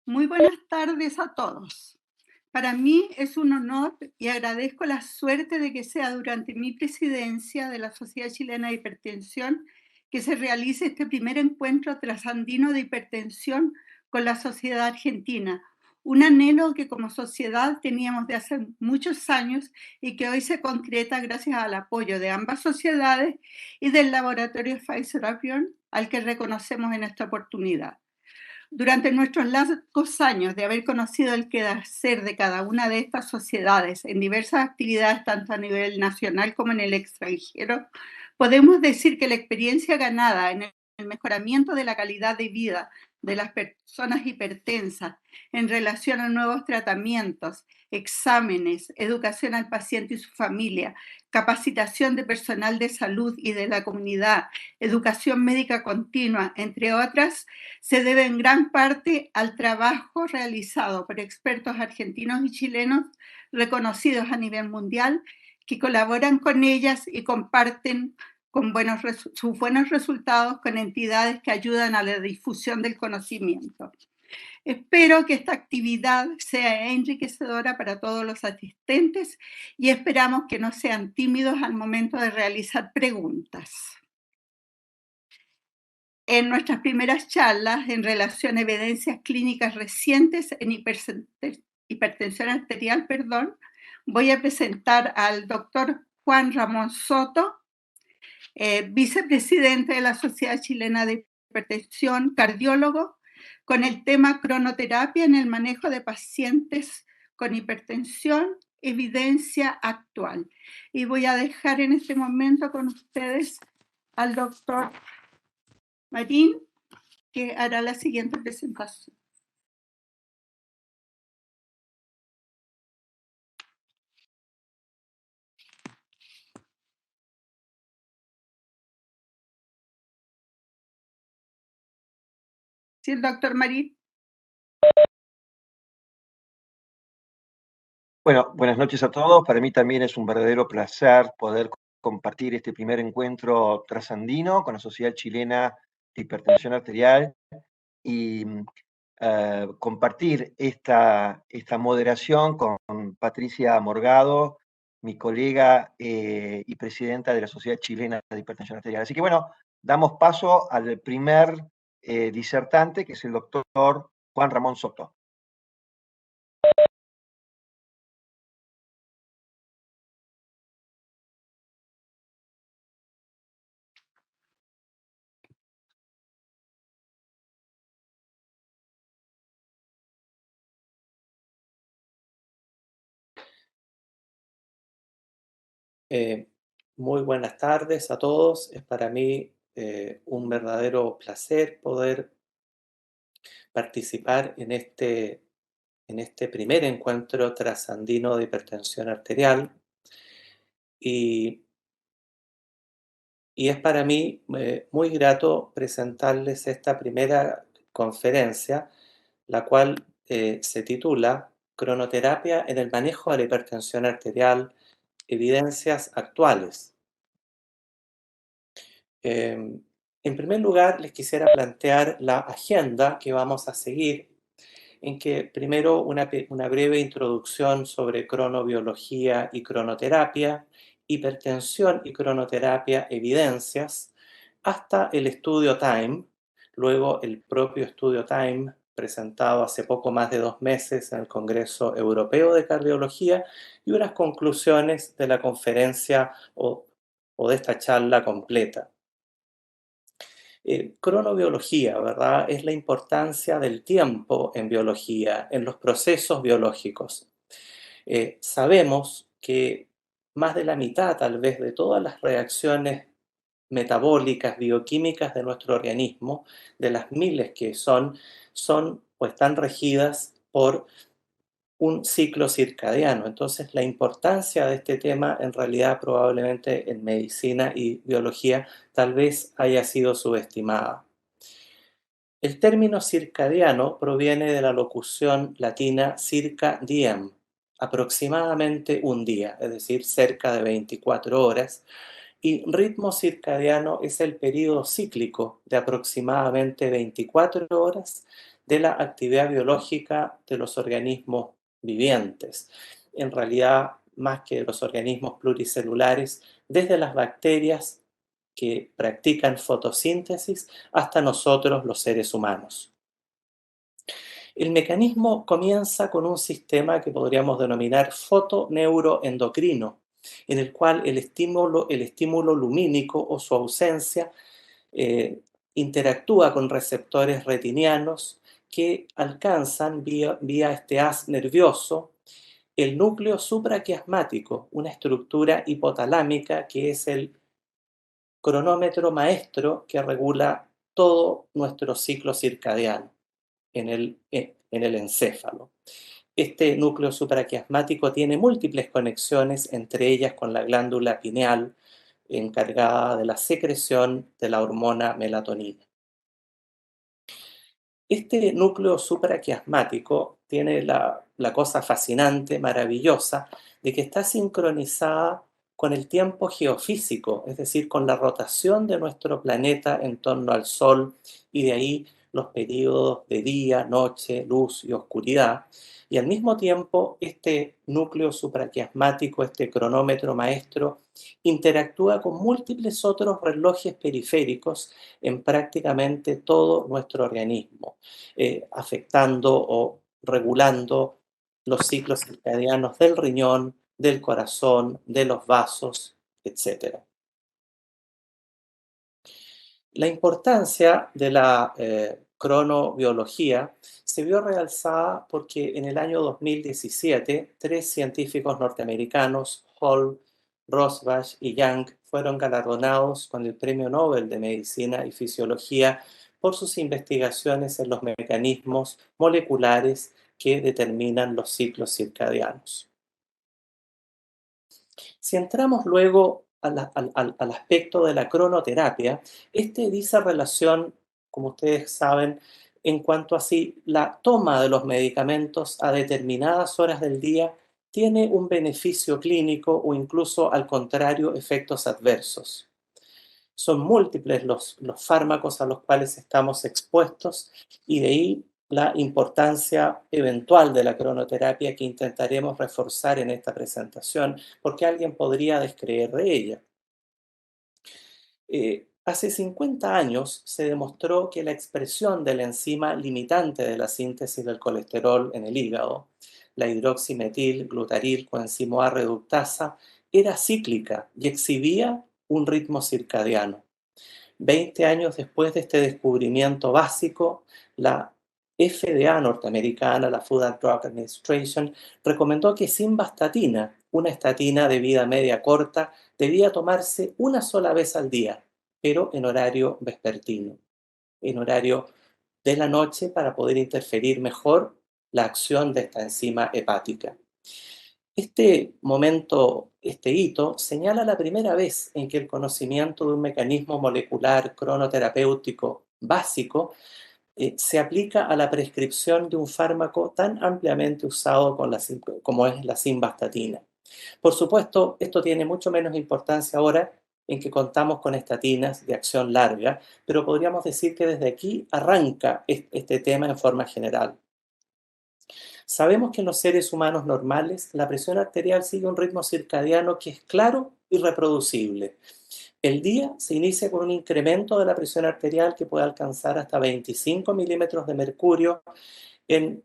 Muy buenas tardes a todos. Para mí es un honor y agradezco la suerte de que sea durante mi presidencia de la Sociedad Chilena de Hipertensión que se realice este primer encuentro trasandino de hipertensión con la sociedad argentina, un anhelo que como sociedad teníamos de hace muchos años y que hoy se concreta gracias al apoyo de ambas sociedades y del laboratorio Pfizer Avion, al que reconocemos en esta oportunidad. Durante nuestros largos años de haber conocido el quehacer de cada una de estas sociedades en diversas actividades, tanto a nivel nacional como en el extranjero, podemos decir que la experiencia ganada en el mejoramiento de la calidad de vida de las personas hipertensas en relación a nuevos tratamientos, exámenes, educación al paciente y su familia, capacitación de personal de salud y de la comunidad, educación médica continua, entre otras, se debe en gran parte al trabajo realizado por expertos argentinos y chilenos reconocidos a nivel mundial que colaboran con ellas y comparten sus buenos resultados con entidades que ayudan a la difusión del conocimiento. Espero que esta actividad sea enriquecedora para todos los asistentes y esperamos que no sean tímidos al momento de realizar preguntas. En nuestras primeras charlas en relación a evidencias clínicas recientes en hipertensión arterial, voy a presentar al doctor Juan Ramón Soto, vicepresidente de la Sociedad Chilena de Hipertensión, cardiólogo, con el tema cronoterapia en el manejo de pacientes con hipertensión, evidencia actual. Y voy a dejar en este momento con ustedes al doctor Marín, que hará la siguiente presentación. ¿Sí, el doctor Marín? Bueno, buenas noches a todos. Para mí también es un verdadero placer poder compartir este primer encuentro trasandino con la Sociedad Chilena de Hipertensión Arterial y compartir esta moderación con Patricia Morgado, mi colega y presidenta de la Sociedad Chilena de Hipertensión Arterial. Así que bueno, damos paso al primer disertante, que es el doctor Juan Ramón Soto. Muy buenas tardes a todos. Es para mí un verdadero placer poder participar en este primer encuentro trasandino de hipertensión arterial. Y es para mí muy grato presentarles esta primera conferencia, la cual se titula Cronoterapia en el manejo de la hipertensión arterial, evidencias actuales. En primer lugar, les quisiera plantear la agenda que vamos a seguir, en que primero una breve introducción sobre cronobiología y cronoterapia, hipertensión y cronoterapia, evidencias, hasta el estudio TIME, luego el propio estudio TIME presentado hace poco más de 2 meses en el Congreso Europeo de Cardiología y unas conclusiones de la conferencia o de esta charla completa. Cronobiología, ¿verdad? Es la importancia del tiempo en biología, en los procesos biológicos. Sabemos que más de la mitad, tal vez, de todas las reacciones metabólicas, bioquímicas de nuestro organismo, de las miles que son o están regidas por un ciclo circadiano. Entonces, la importancia de este tema en realidad probablemente en medicina y biología tal vez haya sido subestimada. El término circadiano proviene de la locución latina circa diem, aproximadamente un día, es decir, cerca de 24 horas, y ritmo circadiano es el periodo cíclico de aproximadamente 24 horas de la actividad biológica de los organismos vivientes. En realidad, más que de los organismos pluricelulares, desde las bacterias que practican fotosíntesis hasta nosotros los seres humanos. El mecanismo comienza con un sistema que podríamos denominar fotoneuroendocrino, en el cual el estímulo lumínico o su ausencia interactúa con receptores retinianos que alcanzan vía este haz nervioso el núcleo supraquiasmático, una estructura hipotalámica que es el cronómetro maestro que regula todo nuestro ciclo circadiano en el encéfalo. Este núcleo supraquiasmático tiene múltiples conexiones, entre ellas con la glándula pineal, encargada de la secreción de la hormona melatonina. Este núcleo supraquiasmático tiene la cosa fascinante, maravillosa, de que está sincronizada con el tiempo geofísico, es decir, con la rotación de nuestro planeta en torno al Sol, y de ahí los periodos de día, noche, luz y oscuridad. Y al mismo tiempo, este núcleo supraquiasmático, este cronómetro maestro, interactúa con múltiples otros relojes periféricos en prácticamente todo nuestro organismo, afectando o regulando los ciclos circadianos del riñón, del corazón, de los vasos, etc. La importancia de la cronobiología se vio realzada porque en el año 2017 tres científicos norteamericanos, Hall, Rosbach y Young, fueron galardonados con el Premio Nobel de Medicina y Fisiología por sus investigaciones en los mecanismos moleculares que determinan los ciclos circadianos. Si entramos luego al aspecto de la cronoterapia, este dice relación, como ustedes saben, en cuanto a si la toma de los medicamentos a determinadas horas del día tiene un beneficio clínico o incluso al contrario efectos adversos. Son múltiples los fármacos a los cuales estamos expuestos y de ahí la importancia eventual de la cronoterapia que intentaremos reforzar en esta presentación, porque alguien podría descreer de ella. Hace 50 años se demostró que la expresión de la enzima limitante de la síntesis del colesterol en el hígado, la hidroximetil glutaril coenzimo A reductasa, era cíclica y exhibía un ritmo circadiano. 20 años después de este descubrimiento básico, la FDA norteamericana, la Food and Drug Administration, recomendó que simvastatina, una estatina de vida media corta, debía tomarse una sola vez al día, pero en horario vespertino, en horario de la noche, para poder interferir mejor la acción de esta enzima hepática. Este momento, este hito, señala la primera vez en que el conocimiento de un mecanismo molecular cronoterapéutico básico se aplica a la prescripción de un fármaco tan ampliamente usado como es la simvastatina. Por supuesto, esto tiene mucho menos importancia ahora en que contamos con estatinas de acción larga, pero podríamos decir que desde aquí arranca este tema en forma general. Sabemos que en los seres humanos normales la presión arterial sigue un ritmo circadiano que es claro y reproducible. El día se inicia con un incremento de la presión arterial que puede alcanzar hasta 25 milímetros de mercurio en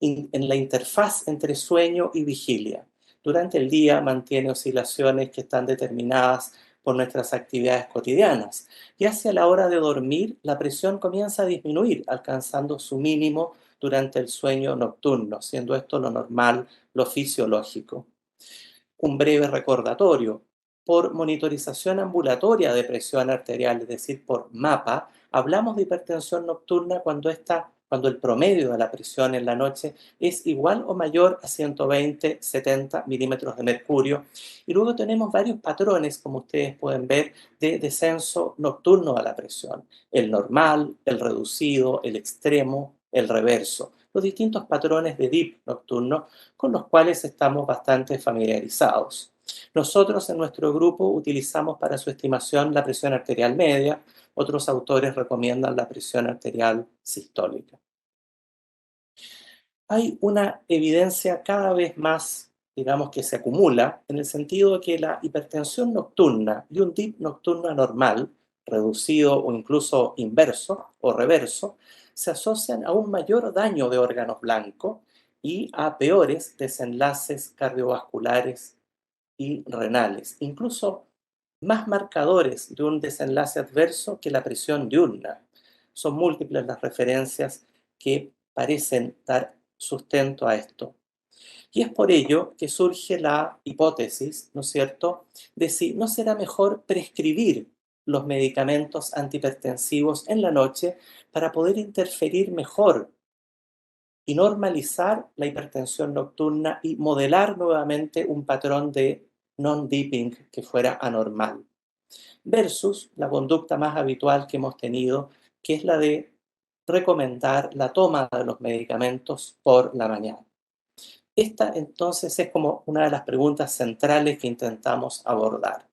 la interfaz entre sueño y vigilia. Durante el día mantiene oscilaciones que están determinadas por nuestras actividades cotidianas, y hacia la hora de dormir la presión comienza a disminuir, alcanzando su mínimo durante el sueño nocturno, siendo esto lo normal, lo fisiológico. Un breve recordatorio: por monitorización ambulatoria de presión arterial, es decir, por MAPA, hablamos de hipertensión nocturna cuando el promedio de la presión en la noche es igual o mayor a 120-70 milímetros de mercurio. Y luego tenemos varios patrones, como ustedes pueden ver, de descenso nocturno a la presión: el normal, el reducido, el extremo, el reverso. Los distintos patrones de DIP nocturno con los cuales estamos bastante familiarizados. Nosotros en nuestro grupo utilizamos para su estimación la presión arterial media, otros autores recomiendan la presión arterial sistólica. Hay una evidencia cada vez más, digamos, que se acumula en el sentido de que la hipertensión nocturna y un DIP nocturno anormal, reducido o incluso inverso o reverso, se asocian a un mayor daño de órganos blancos y a peores desenlaces cardiovasculares y renales, incluso más marcadores de un desenlace adverso que la presión diurna. Son múltiples las referencias que parecen dar sustento a esto. Y es por ello que surge la hipótesis, ¿no es cierto?, de si no será mejor prescribir los medicamentos antihipertensivos en la noche para poder interferir mejor y normalizar la hipertensión nocturna y modelar nuevamente un patrón de non-dipping que fuera anormal, versus la conducta más habitual que hemos tenido, que es la de recomendar la toma de los medicamentos por la mañana. Esta entonces es como una de las preguntas centrales que intentamos abordar.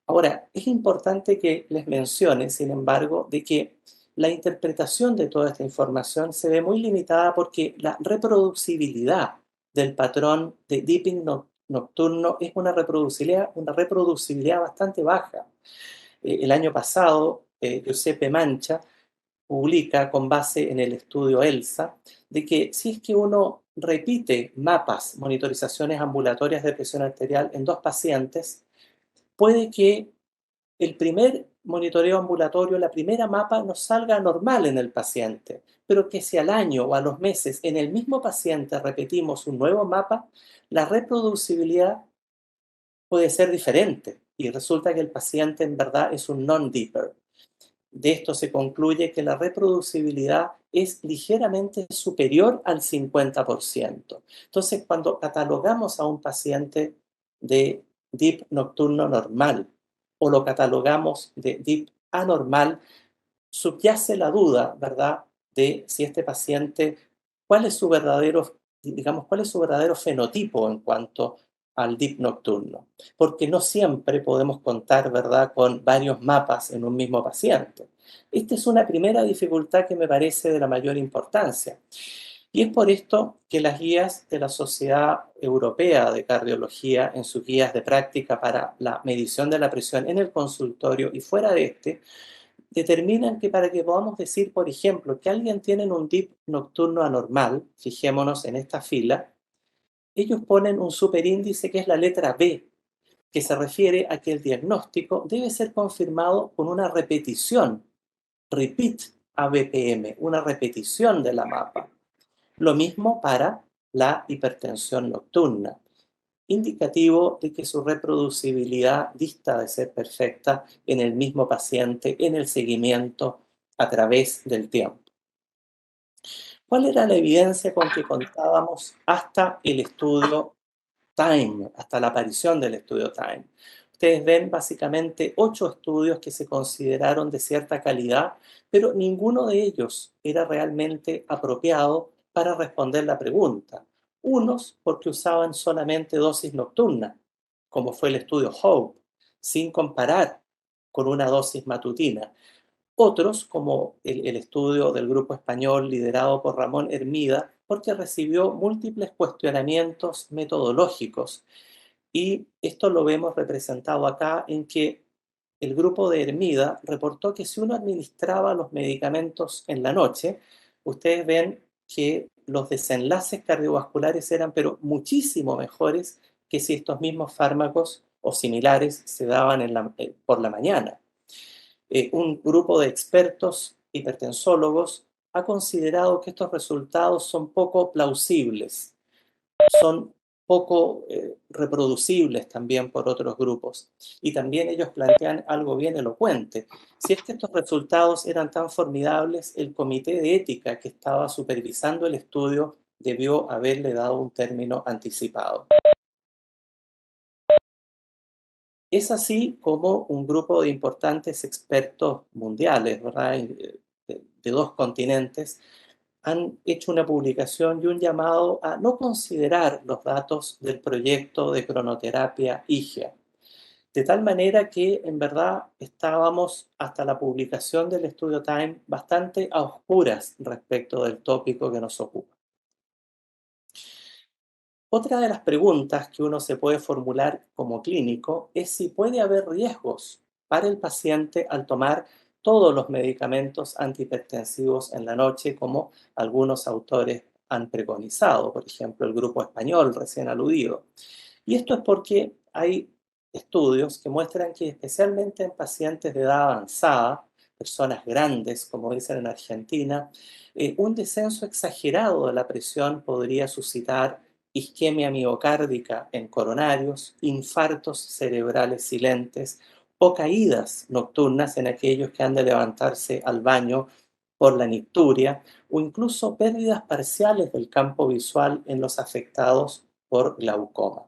Ahora, es importante que les mencione, sin embargo, de que la interpretación de toda esta información se ve muy limitada porque la reproducibilidad del patrón de dipping nocturno es una reproducibilidad bastante baja. El año pasado, Giuseppe Mancha publica con base en el estudio ELSA de que si es que uno repite mapas, monitorizaciones ambulatorias de presión arterial en 2 pacientes, puede que el primer monitoreo ambulatorio, la primera mapa, no salga normal en el paciente, pero que si al año o a los meses en el mismo paciente repetimos un nuevo mapa, la reproducibilidad puede ser diferente y resulta que el paciente en verdad es un non-dipper. De esto se concluye que la reproducibilidad es ligeramente superior al 50%. Entonces, cuando catalogamos a un paciente de DIP nocturno normal o lo catalogamos de DIP anormal, subyace la duda, ¿verdad?, de si este paciente, cuál es su verdadero, digamos, cuál es su verdadero fenotipo en cuanto al DIP nocturno, porque no siempre podemos contar, ¿verdad?, con varios mapas en un mismo paciente. Esta es una primera dificultad que me parece de la mayor importancia. Y es por esto que las guías de la Sociedad Europea de Cardiología, en sus guías de práctica para la medición de la presión en el consultorio y fuera de este, determinan que para que podamos decir, por ejemplo, que alguien tiene un DIP nocturno anormal, fijémonos en esta fila, ellos ponen un superíndice que es la letra B, que se refiere a que el diagnóstico debe ser confirmado con una repetición, repeat ABPM, una repetición de la mapa. Lo mismo para la hipertensión nocturna, indicativo de que su reproducibilidad dista de ser perfecta en el mismo paciente en el seguimiento a través del tiempo. ¿Cuál era la evidencia con que contábamos hasta el estudio Time, hasta la aparición del estudio Time? Ustedes ven básicamente 8 estudios que se consideraron de cierta calidad, pero ninguno de ellos era realmente apropiado para responder la pregunta. Unos porque usaban solamente dosis nocturna, como fue el estudio Hope, sin comparar con una dosis matutina. Otros, como el estudio del grupo español liderado por Ramón Hermida, porque recibió múltiples cuestionamientos metodológicos. Y esto lo vemos representado acá en que el grupo de Hermida reportó que si uno administraba los medicamentos en la noche, ustedes ven que los desenlaces cardiovasculares eran pero muchísimo mejores que si estos mismos fármacos o similares se daban por la mañana. Un grupo de expertos hipertensólogos ha considerado que estos resultados son poco plausibles, son poco reproducibles también por otros grupos. Y también ellos plantean algo bien elocuente. Si es que estos resultados eran tan formidables, el comité de ética que estaba supervisando el estudio debió haberle dado un término anticipado. Es así como un grupo de importantes expertos mundiales, ¿verdad?, de 2 continentes, han hecho una publicación y un llamado a no considerar los datos del proyecto de cronoterapia IGEA. De tal manera que en verdad estábamos hasta la publicación del estudio Time bastante a oscuras respecto del tópico que nos ocupa. Otra de las preguntas que uno se puede formular como clínico es si puede haber riesgos para el paciente al tomar todos los medicamentos antihipertensivos en la noche, como algunos autores han preconizado, por ejemplo, el grupo español recién aludido. Y esto es porque hay estudios que muestran que especialmente en pacientes de edad avanzada, personas grandes, como dicen en Argentina, un descenso exagerado de la presión podría suscitar isquemia miocárdica en coronarios, infartos cerebrales silentes o caídas nocturnas en aquellos que han de levantarse al baño por la nicturia, o incluso pérdidas parciales del campo visual en los afectados por glaucoma.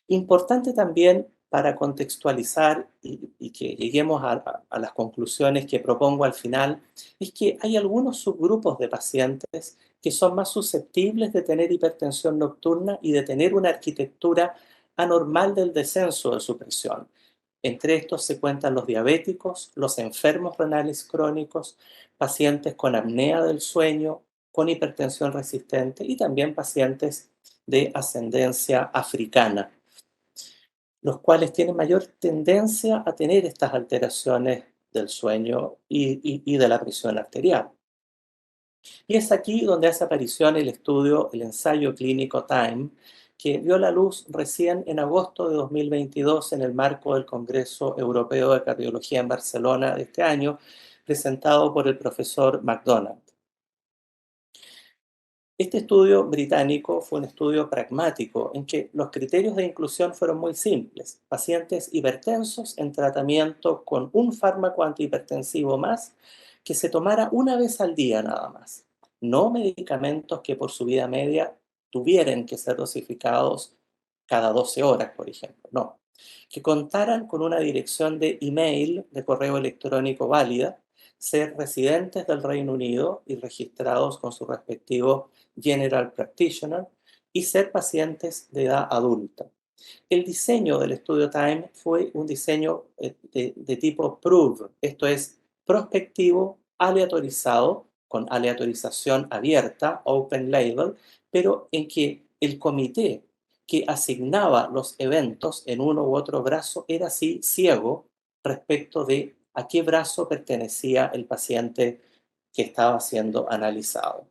Importante también para contextualizar y que lleguemos a las conclusiones que propongo al final, es que hay algunos subgrupos de pacientes que son más susceptibles de tener hipertensión nocturna y de tener una arquitectura anormal del descenso de su presión. Entre estos se cuentan los diabéticos, los enfermos renales crónicos, pacientes con apnea del sueño, con hipertensión resistente y también pacientes de ascendencia africana, los cuales tienen mayor tendencia a tener estas alteraciones del sueño y de la presión arterial. Y es aquí donde hace aparición el estudio, el ensayo clínico Time, que vio la luz recién en agosto de 2022 en el marco del Congreso Europeo de Cardiología en Barcelona de este año, presentado por el profesor McDonald. Este estudio británico fue un estudio pragmático en que los criterios de inclusión fueron muy simples. Pacientes hipertensos en tratamiento con un fármaco antihipertensivo más que se tomara una vez al día nada más. No medicamentos que por su vida media tuvieran que ser dosificados cada 12 horas, por ejemplo. No. Que contaran con una dirección de email, de correo electrónico válida, ser residentes del Reino Unido y registrados con su respectivo General Practitioner y ser pacientes de edad adulta. El diseño del estudio Time fue un diseño de tipo PROVE, esto es prospectivo, aleatorizado, con aleatorización abierta, open label, pero en que el comité que asignaba los eventos en uno u otro brazo era así ciego respecto de a qué brazo pertenecía el paciente que estaba siendo analizado.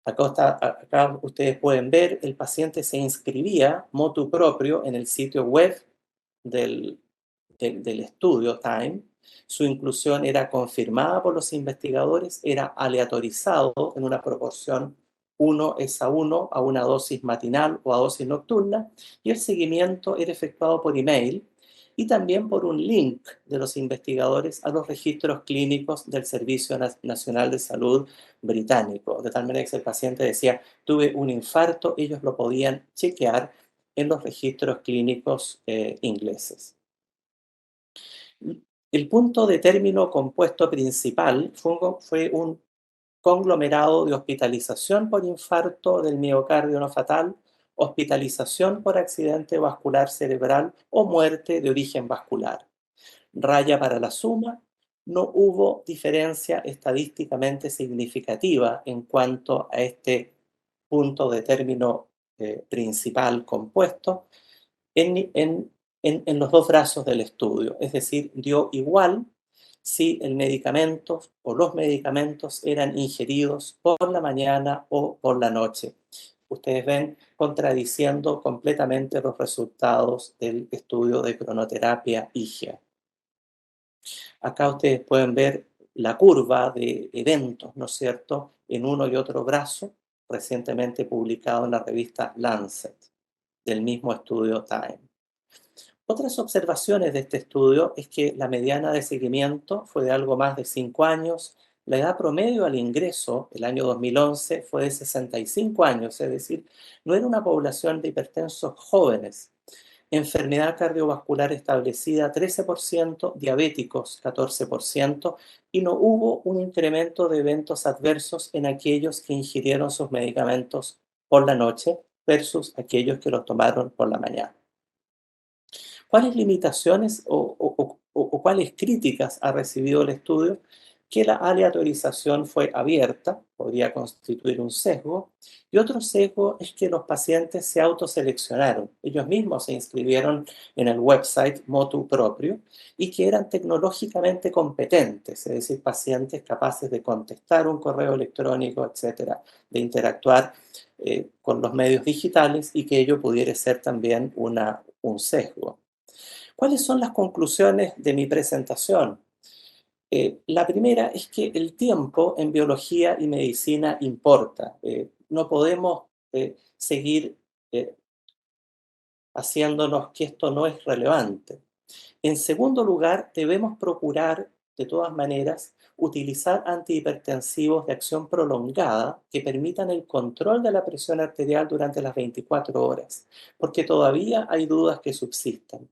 Acá ustedes pueden ver, el paciente se inscribía motu propio en el sitio web del estudio Time. Su inclusión era confirmada por los investigadores, era aleatorizado en una proporción 1:1 a una dosis matinal o a dosis nocturna, y el seguimiento era efectuado por email y también por un link de los investigadores a los registros clínicos del Servicio Nacional de Salud británico, de tal manera que si el paciente decía, tuve un infarto, ellos lo podían chequear en los registros clínicos ingleses. El punto de término compuesto principal fue un conglomerado de hospitalización por infarto del miocardio no fatal, hospitalización por accidente vascular cerebral o muerte de origen vascular. Raya para la suma, no hubo diferencia estadísticamente significativa en cuanto a este punto de término principal compuesto en los dos brazos del estudio. Es decir, dio igual si el medicamento o los medicamentos eran ingeridos por la mañana o por la noche. Ustedes ven contradiciendo completamente los resultados del estudio de cronoterapia IGEA. Acá ustedes pueden ver la curva de eventos, ¿no es cierto?, en uno y otro brazo, recientemente publicado en la revista Lancet, del mismo estudio Time. Otras observaciones de este estudio es que la mediana de seguimiento fue de algo más de 5 años, la edad promedio al ingreso, el año 2011, fue de 65 años, es decir, no era una población de hipertensos jóvenes. enfermedad cardiovascular establecida 13%, diabéticos 14%, y no hubo un incremento de eventos adversos en aquellos que ingirieron sus medicamentos por la noche versus aquellos que los tomaron por la mañana. ¿Cuáles limitaciones o cuáles críticas ha recibido el estudio? Que la aleatorización fue abierta, podría constituir un sesgo, y otro sesgo es que los pacientes se autoseleccionaron. Ellos mismos se inscribieron en el website motu proprio y que eran tecnológicamente competentes, es decir, pacientes capaces de contestar un correo electrónico, etcétera, de interactuar con los medios digitales, y que ello pudiera ser también un sesgo. ¿Cuáles son las conclusiones de mi presentación? La primera es que el tiempo en biología y medicina importa. No podemos seguir haciéndonos que esto no es relevante. En segundo lugar, debemos procurar, de todas maneras, utilizar antihipertensivos de acción prolongada que permitan el control de la presión arterial durante las 24 horas, porque todavía hay dudas que subsisten.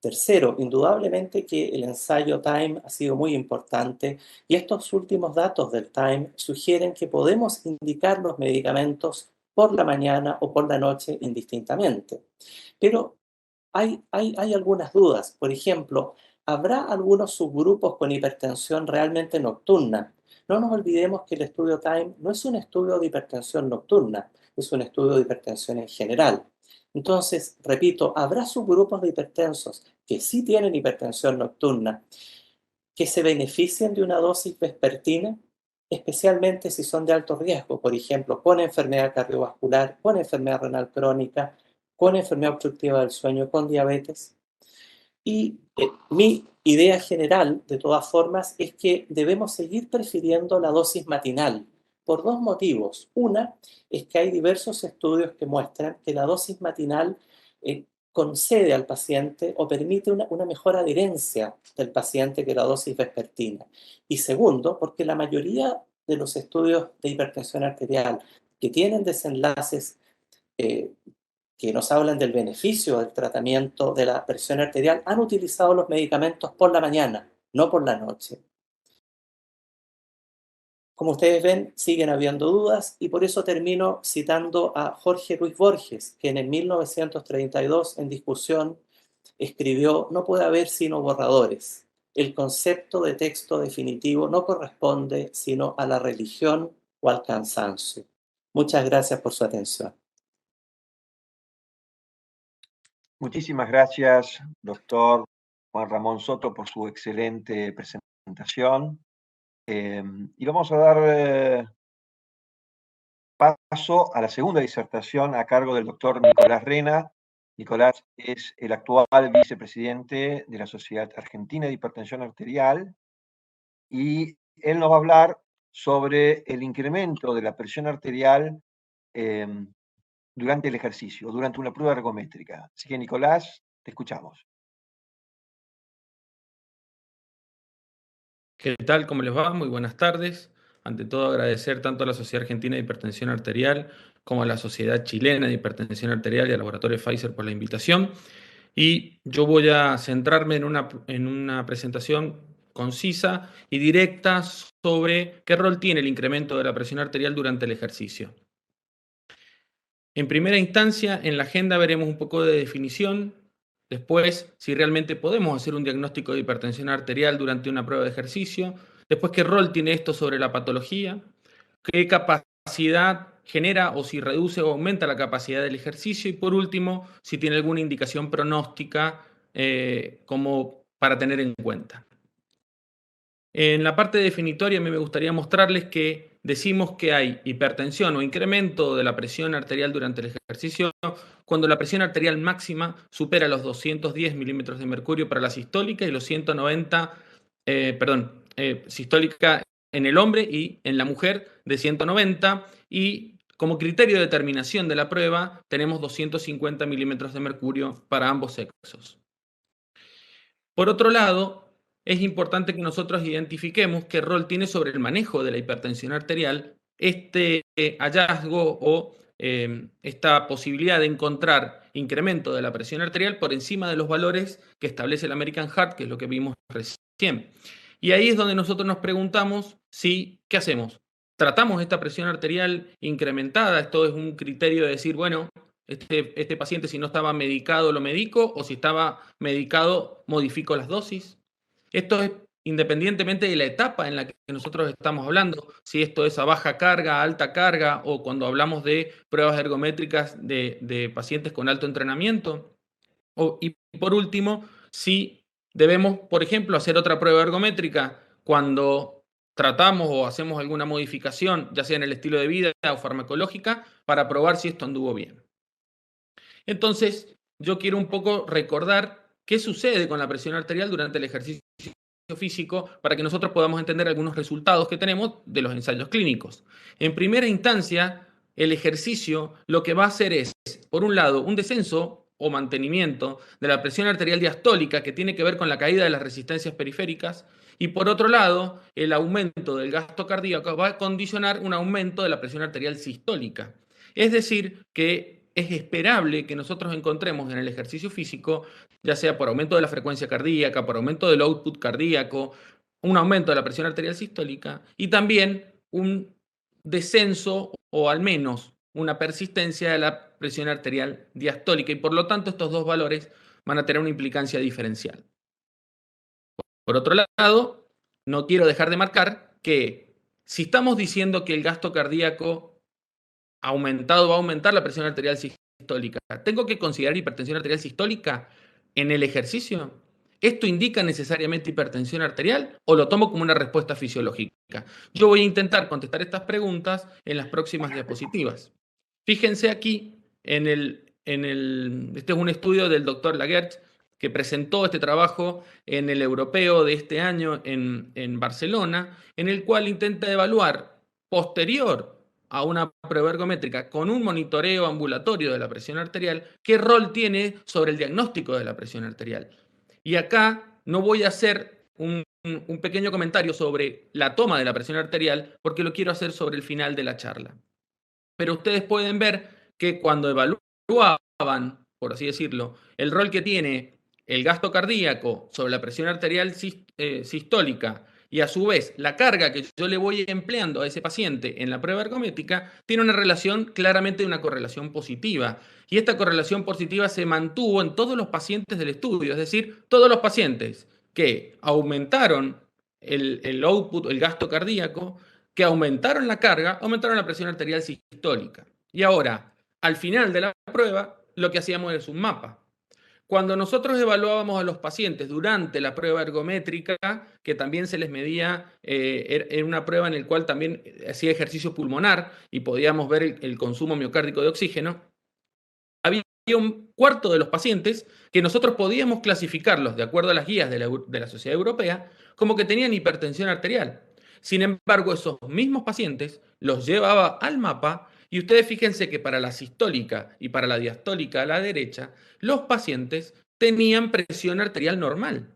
Tercero, indudablemente que el ensayo TIME ha sido muy importante, y estos últimos datos del TIME sugieren que podemos indicar los medicamentos por la mañana o por la noche indistintamente. Pero hay algunas dudas. Por ejemplo, ¿habrá algunos subgrupos con hipertensión realmente nocturna? No nos olvidemos que el estudio TIME no es un estudio de hipertensión nocturna, es un estudio de hipertensión en general. Entonces, repito, ¿habrá subgrupos de hipertensos que sí tienen hipertensión nocturna que se beneficien de una dosis vespertina, especialmente si son de alto riesgo, por ejemplo, con enfermedad cardiovascular, con enfermedad renal crónica, con enfermedad obstructiva del sueño, con diabetes? Y mi idea general, de todas formas, es que debemos seguir prefiriendo la dosis matinal por dos motivos. Una es que hay diversos estudios que muestran que la dosis matinal concede al paciente o permite una mejor adherencia del paciente que la dosis vespertina. Y segundo, porque la mayoría de los estudios de hipertensión arterial que tienen desenlaces que nos hablan del beneficio del tratamiento de la presión arterial han utilizado los medicamentos por la mañana, no por la noche. Como ustedes ven, siguen habiendo dudas, y por eso termino citando a Jorge Luis Borges, que en 1932, en Discusión, escribió: "No puede haber sino borradores. El concepto de texto definitivo no corresponde sino a la religión o al cansancio". Muchas gracias por su atención. Muchísimas gracias, doctor Juan Ramón Soto, por su excelente presentación. Y vamos a dar paso a la segunda disertación a cargo del doctor Nicolás Rena. Nicolás es el actual vicepresidente de la Sociedad Argentina de Hipertensión Arterial, y él nos va a hablar sobre el incremento de la presión arterial durante el ejercicio, durante una prueba ergométrica. Así que, Nicolás, te escuchamos. ¿Qué tal? ¿Cómo les va? Muy buenas tardes. Ante todo, agradecer tanto a la Sociedad Argentina de Hipertensión Arterial como a la Sociedad Chilena de Hipertensión Arterial y al Laboratorio Pfizer por la invitación. Y yo voy a centrarme en una presentación concisa y directa sobre qué rol tiene el incremento de la presión arterial durante el ejercicio. En primera instancia, en la agenda veremos un poco de definición. Después, si realmente podemos hacer un diagnóstico de hipertensión arterial durante una prueba de ejercicio. Después, qué rol tiene esto sobre la patología. Qué capacidad genera, o si reduce o aumenta la capacidad del ejercicio. Y por último, si tiene alguna indicación pronóstica como para tener en cuenta. En la parte definitoria, a mí me gustaría mostrarles que decimos que hay hipertensión o incremento de la presión arterial durante el ejercicio cuando la presión arterial máxima supera los 210 milímetros de mercurio para la sistólica y los 190, sistólica en el hombre y en la mujer de 190, y como criterio de determinación de la prueba tenemos 250 milímetros de mercurio para ambos sexos. Por otro lado, es importante que nosotros identifiquemos qué rol tiene sobre el manejo de la hipertensión arterial este hallazgo o esta posibilidad de encontrar incremento de la presión arterial por encima de los valores que establece el American Heart, que es lo que vimos recién. Y ahí es donde nosotros nos preguntamos ¿qué hacemos? ¿Tratamos esta presión arterial incrementada? Esto es un criterio de decir, bueno, este paciente si no estaba medicado lo medico, o si estaba medicado modifico las dosis. Esto es independientemente de la etapa en la que nosotros estamos hablando, si esto es a baja carga, alta carga, o cuando hablamos de pruebas ergométricas de pacientes con alto entrenamiento. Y por último, si debemos, por ejemplo, hacer otra prueba ergométrica cuando tratamos o hacemos alguna modificación, ya sea en el estilo de vida o farmacológica, para probar si esto anduvo bien. Entonces, yo quiero un poco recordar qué sucede con la presión arterial durante el ejercicio físico para que nosotros podamos entender algunos resultados que tenemos de los ensayos clínicos. En primera instancia, el ejercicio lo que va a hacer es, por un lado, un descenso o mantenimiento de la presión arterial diastólica, que tiene que ver con la caída de las resistencias periféricas, y por otro lado, el aumento del gasto cardíaco va a condicionar un aumento de la presión arterial sistólica. Es decir, que es esperable que nosotros encontremos en el ejercicio físico, ya sea por aumento de la frecuencia cardíaca, por aumento del output cardíaco, un aumento de la presión arterial sistólica y también un descenso o al menos una persistencia de la presión arterial diastólica, y por lo tanto estos dos valores van a tener una implicancia diferencial. Por otro lado, no quiero dejar de marcar que si estamos diciendo que el gasto cardíaco aumentado va a aumentar la presión arterial sistólica, ¿tengo que considerar hipertensión arterial sistólica en el ejercicio? ¿Esto indica necesariamente hipertensión arterial o lo tomo como una respuesta fisiológica? Yo voy a intentar contestar estas preguntas en las próximas diapositivas. Fíjense aquí, este es un estudio del doctor Lagertz, que presentó este trabajo en el europeo de este año en Barcelona, en el cual intenta evaluar posterior a una prueba ergométrica con un monitoreo ambulatorio de la presión arterial, qué rol tiene sobre el diagnóstico de la presión arterial. Y acá no voy a hacer un pequeño comentario sobre la toma de la presión arterial, porque lo quiero hacer sobre el final de la charla. Pero ustedes pueden ver que cuando evaluaban, por así decirlo, el rol que tiene el gasto cardíaco sobre la presión arterial sistólica y a su vez la carga que yo le voy empleando a ese paciente en la prueba ergométrica, tiene una relación claramente, una correlación positiva. Y esta correlación positiva se mantuvo en todos los pacientes del estudio, es decir, todos los pacientes que aumentaron el output, el gasto cardíaco, que aumentaron la carga, aumentaron la presión arterial sistólica. Y ahora, al final de la prueba, lo que hacíamos es un mapa. Cuando nosotros evaluábamos a los pacientes durante la prueba ergométrica, que también se les medía, era una prueba en la cual también hacía ejercicio pulmonar y podíamos ver el consumo miocárdico de oxígeno, había un cuarto de los pacientes que nosotros podíamos clasificarlos, de acuerdo a las guías de la Sociedad Europea, como que tenían hipertensión arterial. Sin embargo, esos mismos pacientes los llevaba al mapa y ustedes fíjense que para la sistólica y para la diastólica a la derecha, los pacientes tenían presión arterial normal.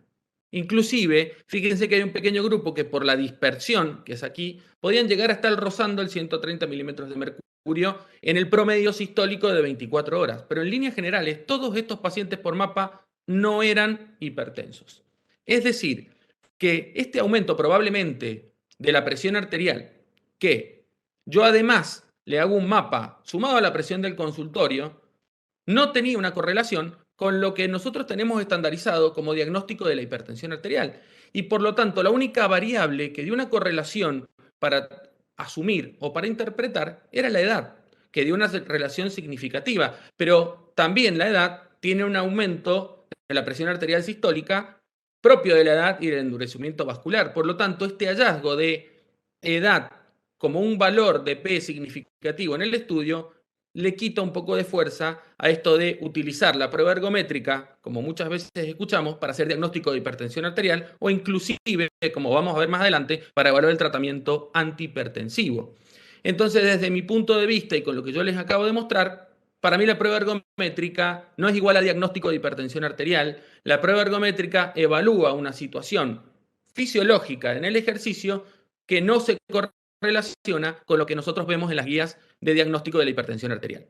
Inclusive, fíjense que hay un pequeño grupo que por la dispersión, que es aquí, podían llegar a estar rozando el 130 milímetros de mercurio en el promedio sistólico de 24 horas. Pero en líneas generales, todos estos pacientes por mapa no eran hipertensos. Es decir, que este aumento probablemente de la presión arterial, que yo además le hago un mapa sumado a la presión del consultorio, no tenía una correlación con lo que nosotros tenemos estandarizado como diagnóstico de la hipertensión arterial. Y por lo tanto, la única variable que dio una correlación para asumir o para interpretar era la edad, que dio una relación significativa. Pero también la edad tiene un aumento de la presión arterial sistólica propio de la edad y del endurecimiento vascular. Por lo tanto, este hallazgo de edad como un valor de P significativo en el estudio le quita un poco de fuerza a esto de utilizar la prueba ergométrica, como muchas veces escuchamos, para hacer diagnóstico de hipertensión arterial o inclusive, como vamos a ver más adelante, para evaluar el tratamiento antihipertensivo. Entonces, desde mi punto de vista y con lo que yo les acabo de mostrar, para mí la prueba ergométrica no es igual a diagnóstico de hipertensión arterial. La prueba ergométrica evalúa una situación fisiológica en el ejercicio que no se correlaciona con lo que nosotros vemos en las guías de diagnóstico de la hipertensión arterial.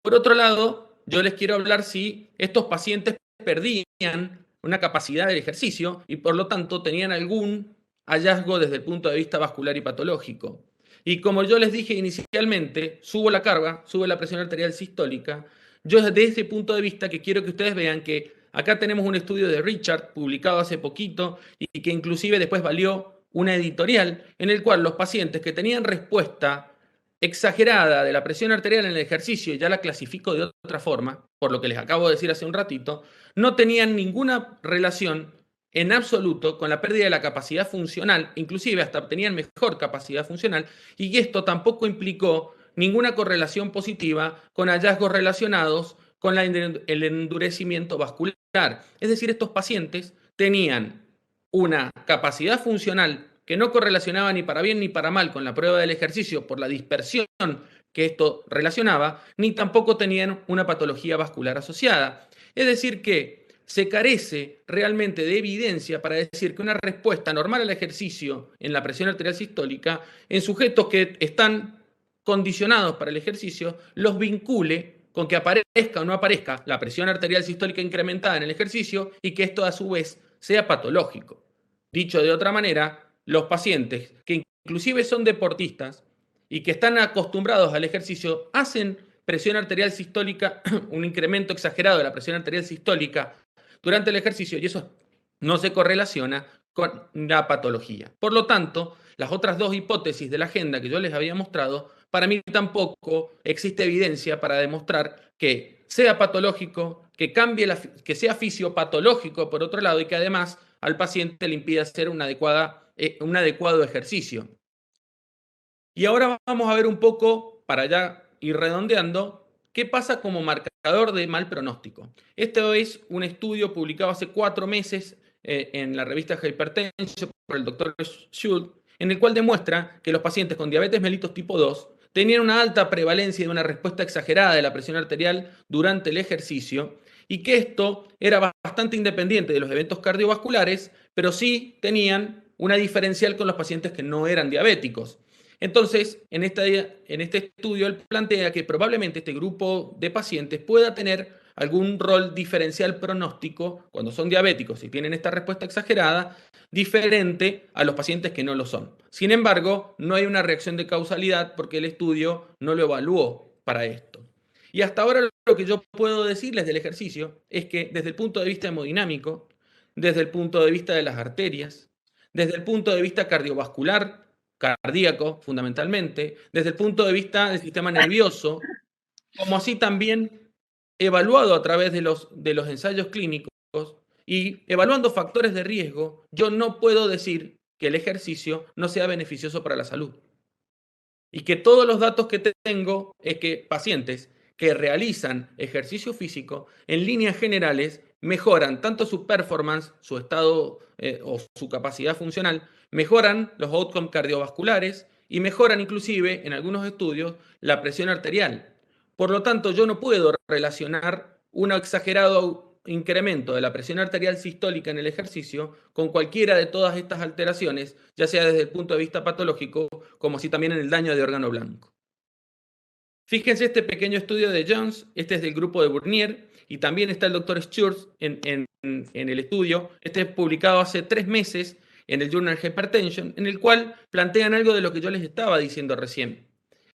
Por otro lado, yo les quiero hablar si estos pacientes perdían una capacidad del ejercicio y por lo tanto tenían algún hallazgo desde el punto de vista vascular y patológico. Y como yo les dije inicialmente, subo la carga, sube la presión arterial sistólica. Yo desde ese punto de vista que quiero que ustedes vean que acá tenemos un estudio de Richard publicado hace poquito y que inclusive después valió una editorial en el cual los pacientes que tenían respuesta exagerada de la presión arterial en el ejercicio, y ya la clasifico de otra forma, por lo que les acabo de decir hace un ratito, no tenían ninguna relación en absoluto con la pérdida de la capacidad funcional, inclusive hasta tenían mejor capacidad funcional, y esto tampoco implicó ninguna correlación positiva con hallazgos relacionados con el endurecimiento vascular. Es decir, estos pacientes tenían una capacidad funcional que no correlacionaba ni para bien ni para mal con la prueba del ejercicio por la dispersión que esto relacionaba, ni tampoco tenían una patología vascular asociada. Es decir que se carece realmente de evidencia para decir que una respuesta normal al ejercicio en la presión arterial sistólica en sujetos que están condicionados para el ejercicio los vincule con que aparezca o no aparezca la presión arterial sistólica incrementada en el ejercicio y que esto a su vez sea patológico. Dicho de otra manera, los pacientes que inclusive son deportistas y que están acostumbrados al ejercicio hacen presión arterial sistólica, un incremento exagerado de la presión arterial sistólica durante el ejercicio y eso no se correlaciona con la patología. Por lo tanto, las otras dos hipótesis de la agenda que yo les había mostrado, para mí tampoco existe evidencia para demostrar que sea patológico, que cambie que sea fisiopatológico por otro lado y que además al paciente le impida hacer un adecuado ejercicio. Y ahora vamos a ver un poco, para ya ir redondeando, qué pasa como marcador de mal pronóstico. Este es un estudio publicado hace 4 meses en la revista Hypertension por el doctor Schultz, en el cual demuestra que los pacientes con diabetes mellitus tipo 2 tenían una alta prevalencia de una respuesta exagerada de la presión arterial durante el ejercicio y que esto era bastante independiente de los eventos cardiovasculares, pero sí tenían una diferencial con los pacientes que no eran diabéticos. Entonces, en este estudio, él plantea que probablemente este grupo de pacientes pueda tener algún rol diferencial pronóstico cuando son diabéticos y tienen esta respuesta exagerada, diferente a los pacientes que no lo son. Sin embargo, no hay una reacción de causalidad porque el estudio no lo evaluó para esto. Y hasta ahora lo que yo puedo decirles del ejercicio es que desde el punto de vista hemodinámico, desde el punto de vista de las arterias, desde el punto de vista cardiovascular, cardíaco fundamentalmente, desde el punto de vista del sistema nervioso, como así también evaluado a través de los ensayos clínicos y evaluando factores de riesgo, yo no puedo decir que el ejercicio no sea beneficioso para la salud. Y que todos los datos que tengo es que pacientes que realizan ejercicio físico, en líneas generales, mejoran tanto su performance, su estado o su capacidad funcional, mejoran los outcomes cardiovasculares y mejoran inclusive, en algunos estudios, la presión arterial. Por lo tanto, yo no puedo relacionar un exagerado incremento de la presión arterial sistólica en el ejercicio con cualquiera de todas estas alteraciones, ya sea desde el punto de vista patológico, como así también en el daño de órgano blanco. Fíjense este pequeño estudio de Jones, este es del grupo de Burnier, y también está el doctor Schurz en el estudio, este es publicado hace 3 meses en el Journal Hypertension, en el cual plantean algo de lo que yo les estaba diciendo recién.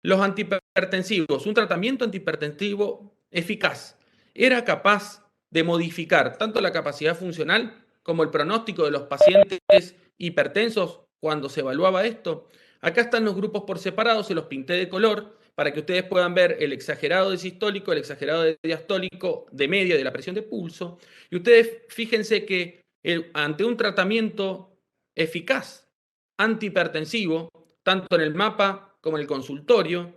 Los antihipertensivos, un tratamiento antihipertensivo eficaz, era capaz de modificar tanto la capacidad funcional como el pronóstico de los pacientes hipertensos cuando se evaluaba esto. Acá están los grupos por separado, se los pinté de color para que ustedes puedan ver el exagerado de sistólico, el exagerado de diastólico, de media de la presión de pulso. Y ustedes fíjense que ante un tratamiento eficaz antihipertensivo, tanto en el mapa como en el consultorio,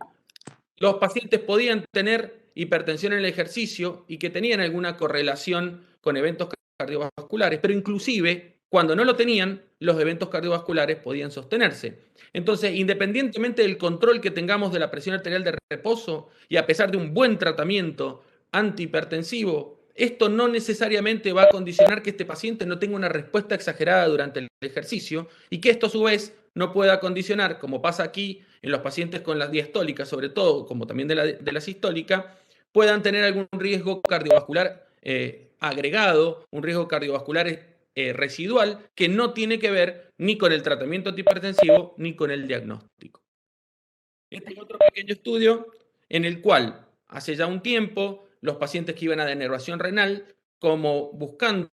los pacientes podían tener hipertensión en el ejercicio y que tenían alguna correlación con eventos cardiovasculares, pero inclusive cuando no lo tenían, los eventos cardiovasculares podían sostenerse. Entonces, independientemente del control que tengamos de la presión arterial de reposo y a pesar de un buen tratamiento antihipertensivo, esto no necesariamente va a condicionar que este paciente no tenga una respuesta exagerada durante el ejercicio y que esto a su vez no pueda condicionar, como pasa aquí en los pacientes con la diastólica, sobre todo, como también de la sistólica, puedan tener algún riesgo cardiovascular agregado, un riesgo cardiovascular residual, que no tiene que ver ni con el tratamiento antihipertensivo ni con el diagnóstico. Este es otro pequeño estudio en el cual, hace ya un tiempo, los pacientes que iban a denervación renal, como buscando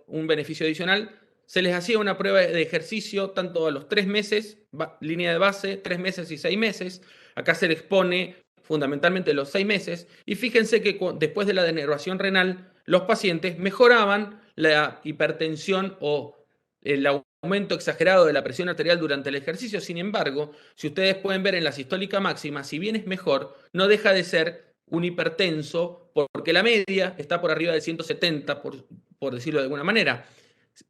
un beneficio adicional, se les hacía una prueba de ejercicio tanto a los 3 meses, línea de base, 3 meses y 6 meses. Acá se les pone fundamentalmente los 6 meses. Y fíjense que después de la denervación renal, los pacientes mejoraban la hipertensión o el aumento exagerado de la presión arterial durante el ejercicio. Sin embargo, si ustedes pueden ver en la sistólica máxima, si bien es mejor, no deja de ser un hipertenso, porque la media está por arriba de 170, por decirlo de alguna manera.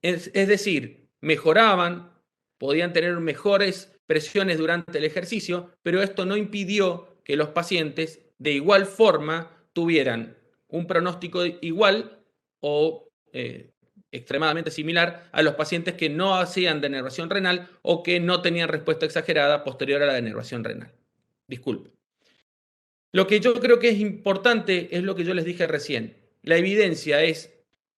Es decir, mejoraban, podían tener mejores presiones durante el ejercicio, pero esto no impidió que los pacientes de igual forma tuvieran un pronóstico igual o extremadamente similar a los pacientes que no hacían denervación renal o que no tenían respuesta exagerada posterior a la denervación renal. Disculpe. Lo que yo creo que es importante es lo que yo les dije recién. La evidencia es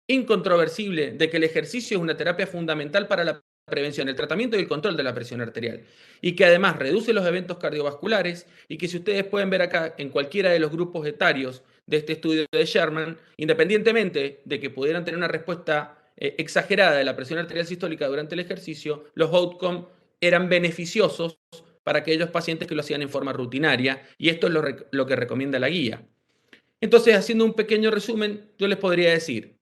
incontroversible de que el ejercicio es una terapia fundamental para la prevención, el tratamiento y el control de la presión arterial, y que además reduce los eventos cardiovasculares, y que si ustedes pueden ver acá en cualquiera de los grupos etarios de este estudio de Sherman, independientemente de que pudieran tener una respuesta exagerada de la presión arterial sistólica durante el ejercicio, los outcomes eran beneficiosos para aquellos pacientes que lo hacían en forma rutinaria, y esto es lo que recomienda la guía. Entonces, haciendo un pequeño resumen, yo les podría decir,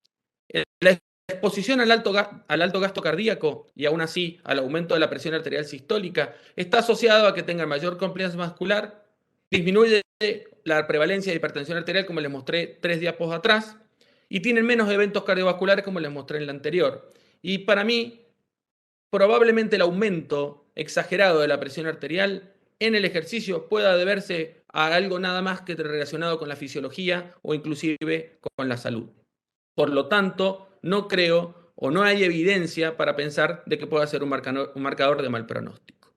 la exposición al alto gasto cardíaco y aún así al aumento de la presión arterial sistólica está asociado a que tengan mayor compliance vascular, disminuye la prevalencia de hipertensión arterial, como les mostré 3 diapos atrás, y tienen menos eventos cardiovasculares, como les mostré en la anterior. Y para mí, probablemente el aumento exagerado de la presión arterial en el ejercicio pueda deberse a algo nada más que relacionado con la fisiología o inclusive con la salud. Por lo tanto, no creo o no hay evidencia para pensar de que pueda ser un marcador de mal pronóstico.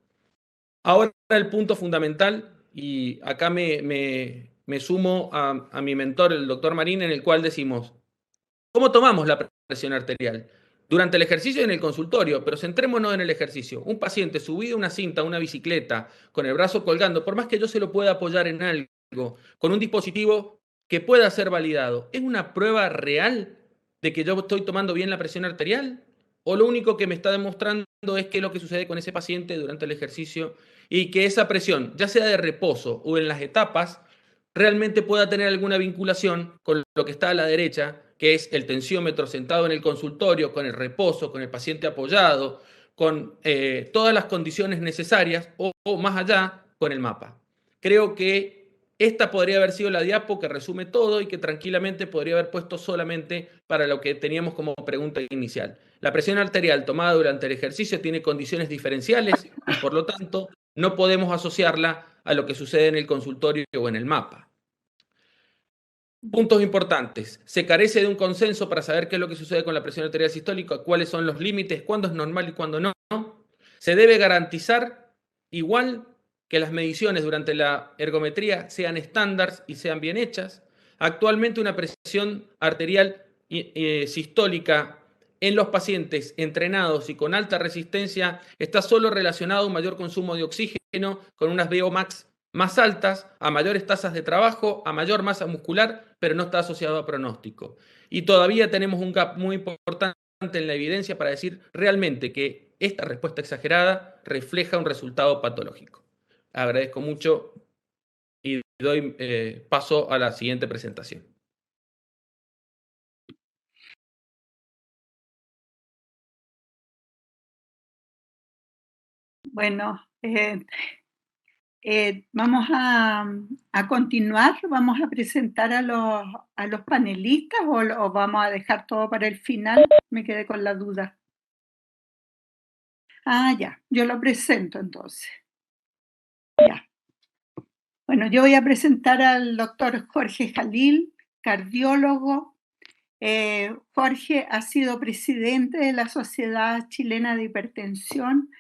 Ahora el punto fundamental, y acá me sumo a mi mentor, el doctor Marín, en el cual decimos, ¿cómo tomamos la presión arterial? Durante el ejercicio y en el consultorio, pero centrémonos en el ejercicio. Un paciente subido a una cinta, a una bicicleta, con el brazo colgando, por más que yo se lo pueda apoyar en algo, con un dispositivo que pueda ser validado, ¿es una prueba real de que yo estoy tomando bien la presión arterial? ¿O lo único que me está demostrando es qué es lo que sucede con ese paciente durante el ejercicio y que esa presión, ya sea de reposo o en las etapas, realmente pueda tener alguna vinculación con lo que está a la derecha, que es el tensiómetro sentado en el consultorio, con el reposo, con el paciente apoyado, con todas las condiciones necesarias o más allá, con el mapa? Creo que esta podría haber sido la diapo que resume todo y que tranquilamente podría haber puesto solamente para lo que teníamos como pregunta inicial. La presión arterial tomada durante el ejercicio tiene condiciones diferenciales y por lo tanto no podemos asociarla a lo que sucede en el consultorio o en el mapa. Puntos importantes. Se carece de un consenso para saber qué es lo que sucede con la presión arterial sistólica, cuáles son los límites, cuándo es normal y cuándo no. Se debe garantizar igual que las mediciones durante la ergometría sean estándar y sean bien hechas. Actualmente una presión arterial sistólica en los pacientes entrenados y con alta resistencia está solo relacionado a un mayor consumo de oxígeno, con unas VO max más altas, a mayores tasas de trabajo, a mayor masa muscular, pero no está asociado a pronóstico. Y todavía tenemos un gap muy importante en la evidencia para decir realmente que esta respuesta exagerada refleja un resultado patológico. Agradezco mucho y doy paso a la siguiente presentación. Bueno, vamos a continuar, vamos a presentar a los panelistas o vamos a dejar todo para el final. Me quedé con la duda. Ya, yo lo presento entonces. Ya. Bueno, yo voy a presentar al doctor Jorge Jalil, cardiólogo. Jorge ha sido presidente de la Sociedad Chilena de Hipertensión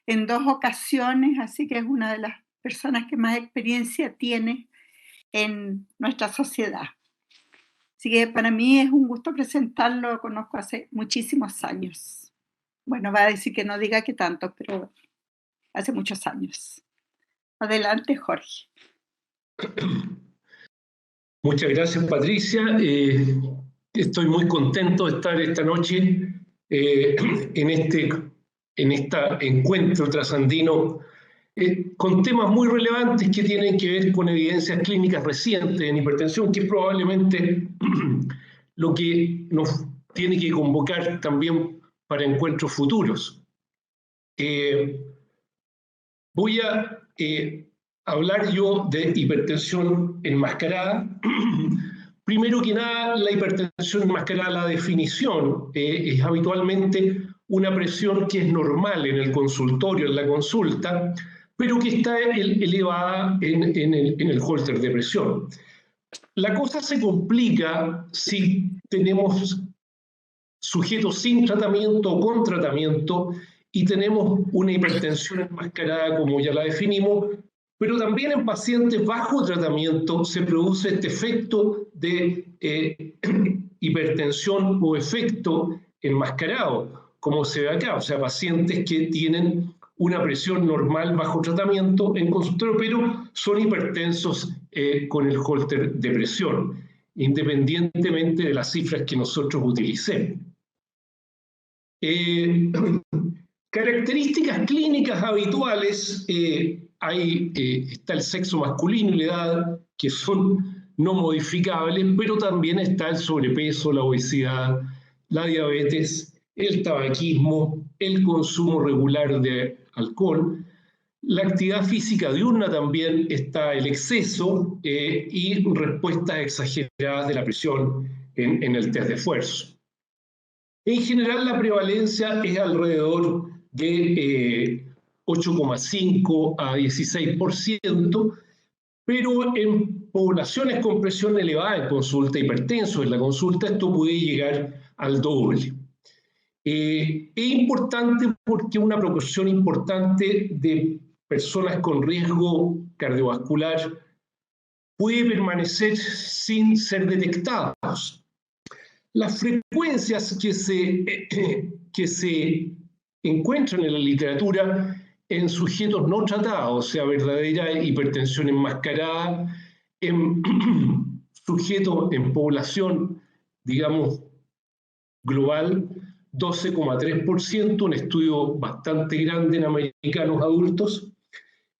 en 2 ocasiones, así que es una de las personas que más experiencia tiene en nuestra sociedad. Así que para mí es un gusto presentarlo, lo conozco hace muchísimos años. Bueno, va a decir que no diga que tanto, pero hace muchos años. Adelante, Jorge. Muchas gracias, Patricia. Estoy muy contento de estar esta noche en este encuentro trasandino con temas muy relevantes que tienen que ver con evidencias clínicas recientes en hipertensión, que es probablemente lo que nos tiene que convocar también para encuentros futuros. Voy a hablar yo de hipertensión enmascarada. Primero que nada, la hipertensión enmascarada, la definición es habitualmente una presión que es normal en el consultorio, en la consulta, pero que está elevada en el holter de presión. La cosa se complica si tenemos sujetos sin tratamiento o con tratamiento y tenemos una hipertensión enmascarada, como ya la definimos, pero también en pacientes bajo tratamiento se produce este efecto de hipertensión o efecto enmascarado, como se ve acá, o sea, pacientes que tienen una presión normal bajo tratamiento en consultorio, pero son hipertensos con el holter de presión, independientemente de las cifras que nosotros utilicemos. Características clínicas habituales, está el sexo masculino y la edad, que son no modificables, pero también está el sobrepeso, la obesidad, la diabetes, el tabaquismo, el consumo regular de alcohol. La actividad física diurna también está el exceso y respuestas exageradas de la presión en el test de esfuerzo. En general, la prevalencia es alrededor de 8,5 a 16%, pero en poblaciones con presión elevada en consulta, hipertensos en la consulta, esto puede llegar al doble. Es importante porque una proporción importante de personas con riesgo cardiovascular puede permanecer sin ser detectados. Las frecuencias que se encuentran en la literatura en sujetos no tratados, o sea, verdadera hipertensión enmascarada, en sujetos en población, digamos, global, 12,3%, un estudio bastante grande en americanos adultos,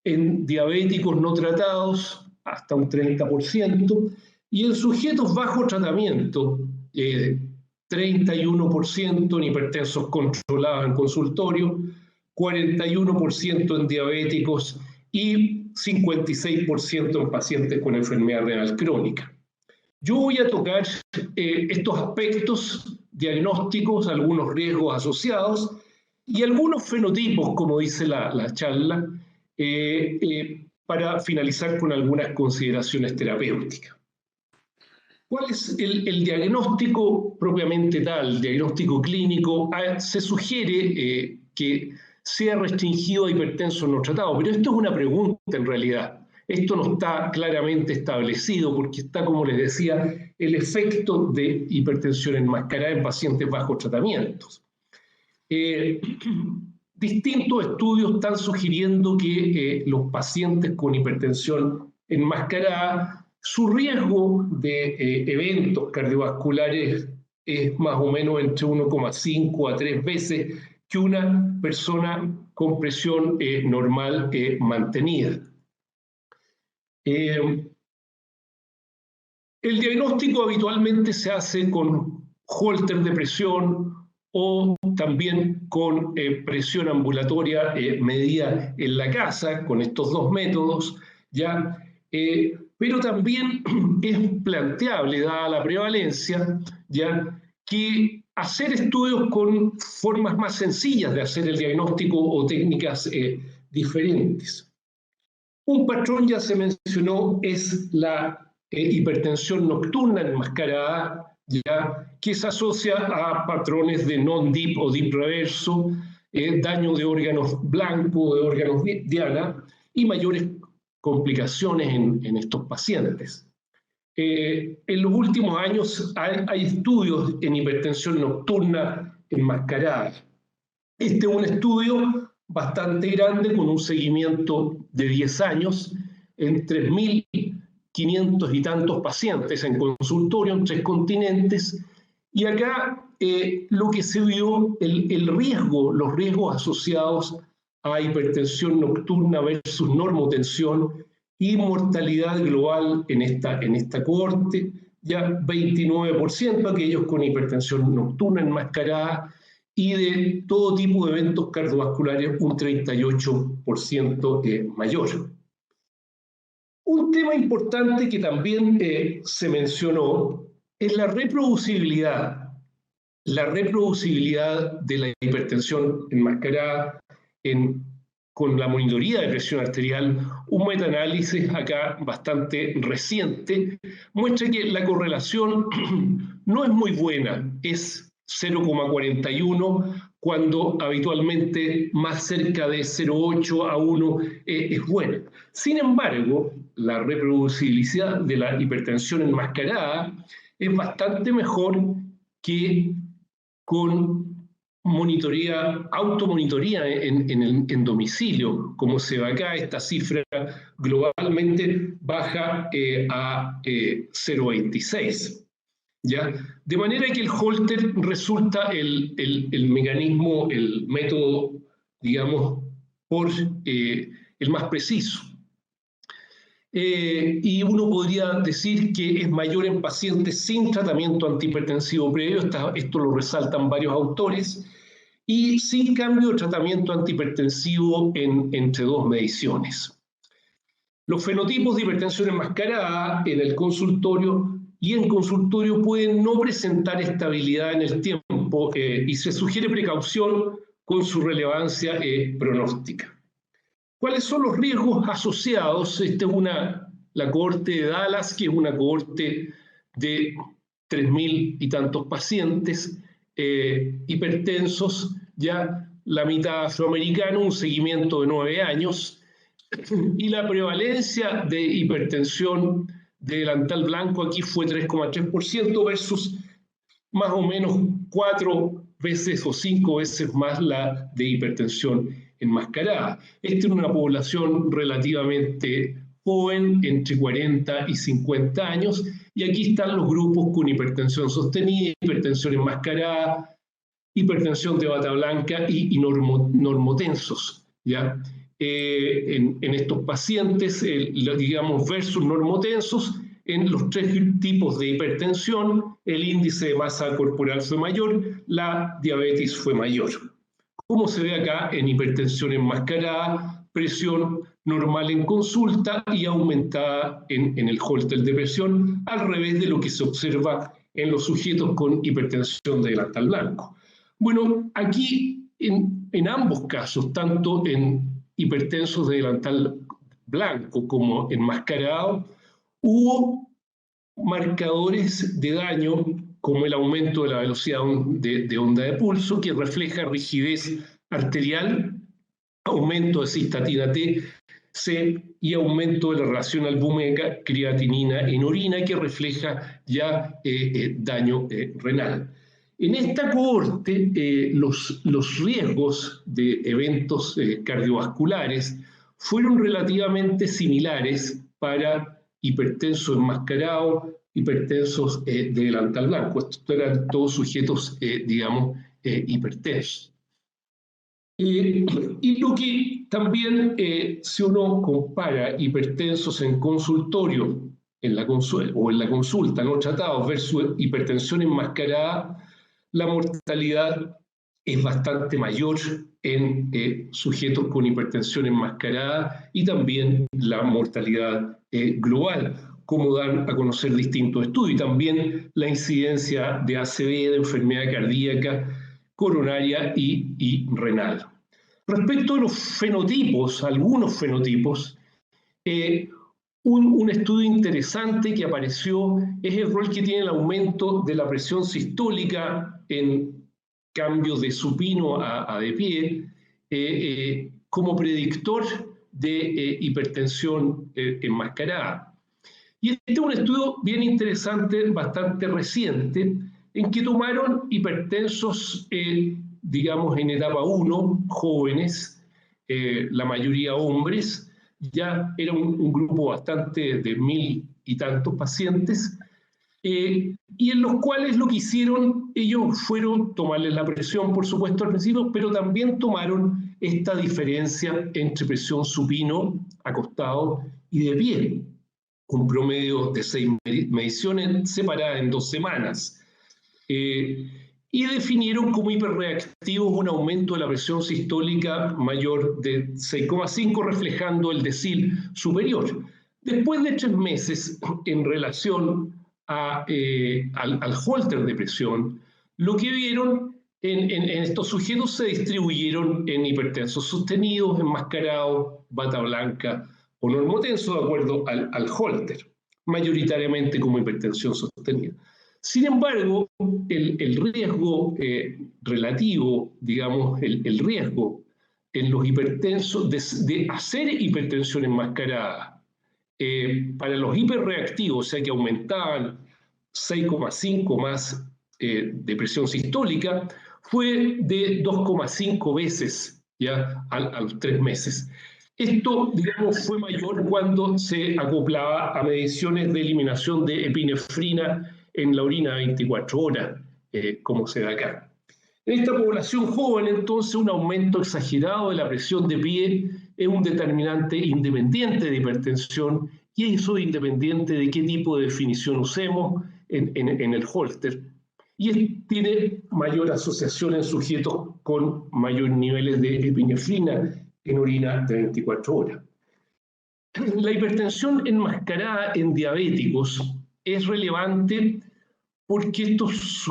en diabéticos no tratados, hasta un 30%, y en sujetos bajo tratamiento, 31% en hipertensos controlados en consultorio, 41% en diabéticos y 56% en pacientes con enfermedad renal crónica. Yo voy a tocar estos aspectos diagnósticos, algunos riesgos asociados y algunos fenotipos, como dice la charla, para finalizar con algunas consideraciones terapéuticas. ¿Cuál es el diagnóstico propiamente tal, el diagnóstico clínico? Se sugiere que sea restringido a hipertensos no tratados, pero esto es una pregunta en realidad. Esto no está claramente establecido porque está, como les decía, el efecto de hipertensión enmascarada en pacientes bajo tratamientos. Distintos estudios están sugiriendo que los pacientes con hipertensión enmascarada, su riesgo de eventos cardiovasculares es más o menos entre 1,5 a 3 veces que una persona con presión normal mantenida. El diagnóstico habitualmente se hace con holter de presión o también con presión ambulatoria medida en la casa, con estos dos métodos, ¿ya? Pero también es planteable, dada la prevalencia, ¿ya?, que hacer estudios con formas más sencillas de hacer el diagnóstico o técnicas diferentes. Un patrón, ya se mencionó, es la hipertensión nocturna enmascarada, ¿ya?, que se asocia a patrones de non-dip o dip reverso, daño de órganos blancos, de órganos diana, y mayores complicaciones en estos pacientes. En los últimos años hay estudios en hipertensión nocturna enmascarada. Este es un estudio bastante grande con un seguimiento de 10 años en 3.500 y tantos pacientes en consultorio en 3 continentes, y acá lo que se vio, los riesgos asociados a hipertensión nocturna versus normotensión y mortalidad global en esta cohorte, ya 29% aquellos con hipertensión nocturna enmascarada, y de todo tipo de eventos cardiovasculares un 38% mayor. Un tema importante que también se mencionó es la reproducibilidad de la hipertensión enmascarada con la monitoría de presión arterial. Un metaanálisis acá bastante reciente muestra que la correlación no es muy buena, es 0,41, cuando habitualmente más cerca de 0,8 a 1 es buena. Sin embargo, la reproducibilidad de la hipertensión enmascarada es bastante mejor que con automonitoría en domicilio. Como se ve acá, esta cifra globalmente baja a 0,26. ¿Ya? De manera que el Holter resulta el mecanismo, el método, digamos, el más preciso. Y uno podría decir que es mayor en pacientes sin tratamiento antihipertensivo previo, esto lo resaltan varios autores, y sin cambio de tratamiento antihipertensivo entre 2 mediciones. Los fenotipos de hipertensión enmascarada en el consultorio y en consultorio pueden no presentar estabilidad en el tiempo, y se sugiere precaución con su relevancia pronóstica. ¿Cuáles son los riesgos asociados? Esta es la cohorte de Dallas, que es una cohorte de 3.000 y tantos pacientes hipertensos, ya la mitad afroamericanos, un seguimiento de 9 años, y la prevalencia de hipertensión de delantal blanco aquí fue 3,3% versus más o menos 4 veces o 5 veces más la de hipertensión enmascarada. Esta es una población relativamente joven, entre 40 y 50 años, y aquí están los grupos con hipertensión sostenida, hipertensión enmascarada, hipertensión de bata blanca y normotensos, ¿ya? En estos pacientes, digamos, versus normotensos, en los 3 tipos de hipertensión, el índice de masa corporal fue mayor, la diabetes fue mayor. Como se ve acá en hipertensión enmascarada, presión normal en consulta y aumentada en el Holter de presión, al revés de lo que se observa en los sujetos con hipertensión de delantal blanco. Bueno, aquí en ambos casos, tanto en hipertensos de delantal blanco como enmascarado, hubo marcadores de daño como el aumento de la velocidad de onda de pulso, que refleja rigidez arterial, aumento de cistatina T, C y aumento de la relación albúmica creatinina en orina, que refleja ya daño renal. En esta cohorte, los riesgos de eventos cardiovasculares fueron relativamente similares para hipertensos enmascarados, hipertensos de delantal blanco. Estos eran todos sujetos, digamos, hipertensos. Y lo que también, si uno compara hipertensos en consultorio o en la consulta no tratados versus hipertensión enmascarada, la mortalidad es bastante mayor en sujetos con hipertensión enmascarada, y también la mortalidad global, como dan a conocer distintos estudios, y también la incidencia de ACV, de enfermedad cardíaca, coronaria y renal. Respecto a los fenotipos, algunos fenotipos, un estudio interesante que apareció es el rol que tiene el aumento de la presión sistólica en cambio de supino a de pie como predictor de hipertensión enmascarada. Y este es un estudio bien interesante, bastante reciente, en que tomaron hipertensos, digamos, en etapa 1, jóvenes, la mayoría hombres, ya era un grupo bastante de 1000 y tantos pacientes, y en los cuales lo que hicieron ellos fueron tomarles la presión, por supuesto, al principio, pero también tomaron esta diferencia entre presión supino, acostado, y de pie, un promedio de 6 mediciones separadas en 2 semanas. Y definieron como hiperreactivos un aumento de la presión sistólica mayor de 6,5, reflejando el decil superior. Después de 3 meses, en relación al holter de presión, lo que vieron en estos sujetos se distribuyeron en hipertensos sostenidos, enmascarados, bata blanca o normotenso, de acuerdo al holter, mayoritariamente como hipertensión sostenida. Sin embargo, el riesgo relativo, digamos, el riesgo en los hipertensos de hacer hipertensión enmascarada para los hiperreactivos, o sea que aumentaban 6,5 más de presión sistólica, fue de 2,5 veces ya a los 3 meses. Esto, digamos, fue mayor cuando se acoplaba a mediciones de eliminación de epinefrina en la orina 24 horas, como se da acá. En esta población joven, entonces, un aumento exagerado de la presión de pie es un determinante independiente de hipertensión, y eso independiente de qué tipo de definición usemos en el holter. Y tiene mayor asociación en sujetos con mayores niveles de epinefrina en orina de 24 horas. La hipertensión enmascarada en diabéticos es relevante porque estos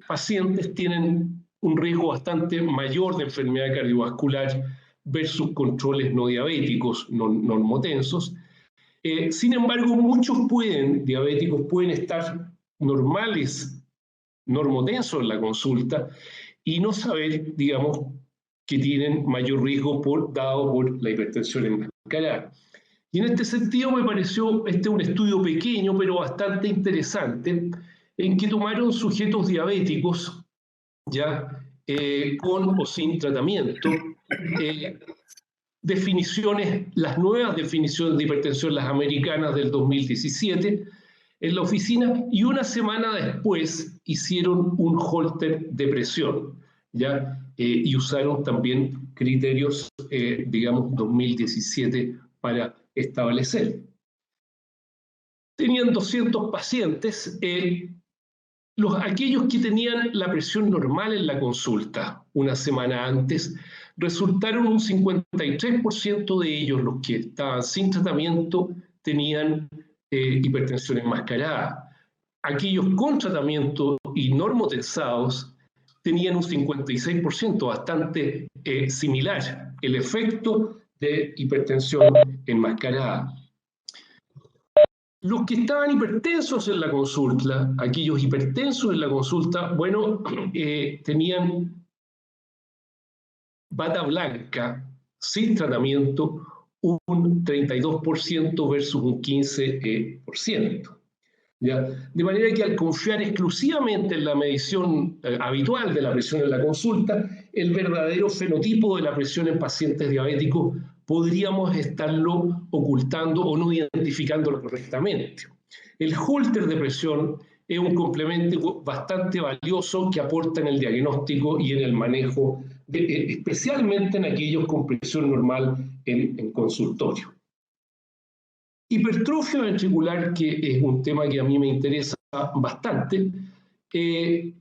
pacientes tienen un riesgo bastante mayor de enfermedad cardiovascular versus controles no diabéticos, normotensos. Sin embargo, muchos diabéticos pueden estar normales, normotensos en la consulta y no saber, digamos, que tienen mayor riesgo dado por la hipertensión enmascarada. Y en este sentido me pareció un estudio pequeño, pero bastante interesante, en que tomaron sujetos diabéticos, ya con o sin tratamiento, las nuevas definiciones de hipertensión, las americanas del 2017, en la oficina, y una semana después hicieron un holter de presión, ¿ya? Y usaron también criterios, digamos, 2017 para establecer. Tenían 200 pacientes, aquellos que tenían la presión normal en la consulta una semana antes, resultaron un 53% de ellos, los que estaban sin tratamiento, tenían hipertensión enmascarada. Aquellos con tratamiento y normotensados tenían un 56%, bastante similar, el efecto de hipertensión enmascarada. Los que estaban hipertensos en la consulta, aquellos hipertensos en la consulta, bueno, tenían bata blanca sin tratamiento un 32% versus un 15%. ¿Ya? De manera que al confiar exclusivamente en la medición habitual de la presión en la consulta, el verdadero fenotipo de la presión en pacientes diabéticos podríamos estarlo ocultando o no identificándolo correctamente. El holter de presión es un complemento bastante valioso que aporta en el diagnóstico y en el manejo, especialmente en aquellos con presión normal en consultorio. Hipertrofia ventricular, que es un tema que a mí me interesa bastante. ¿Qué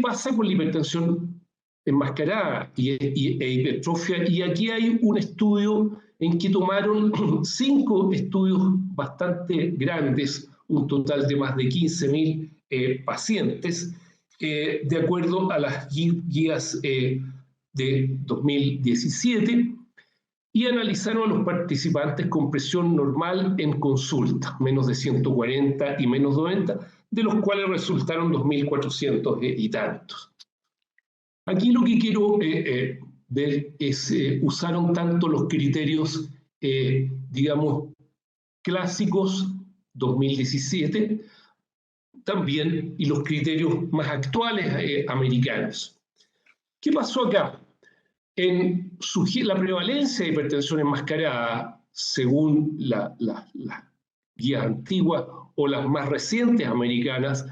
pasa con la hipertensión enmascarada e hipertrofia? Y aquí hay un estudio en que tomaron 5 estudios bastante grandes, un total de más de 15.000 pacientes, de acuerdo a las guías de 2017, y analizaron a los participantes con presión normal en consulta, menos de 140 y menos de 90, de los cuales resultaron 2.400 y tantos. Aquí lo que quiero ver es, usaron tanto los criterios, digamos, clásicos 2017, también, y los criterios más actuales americanos. ¿Qué pasó acá? La prevalencia de hipertensión enmascarada, según las guías antiguas o las más recientes americanas,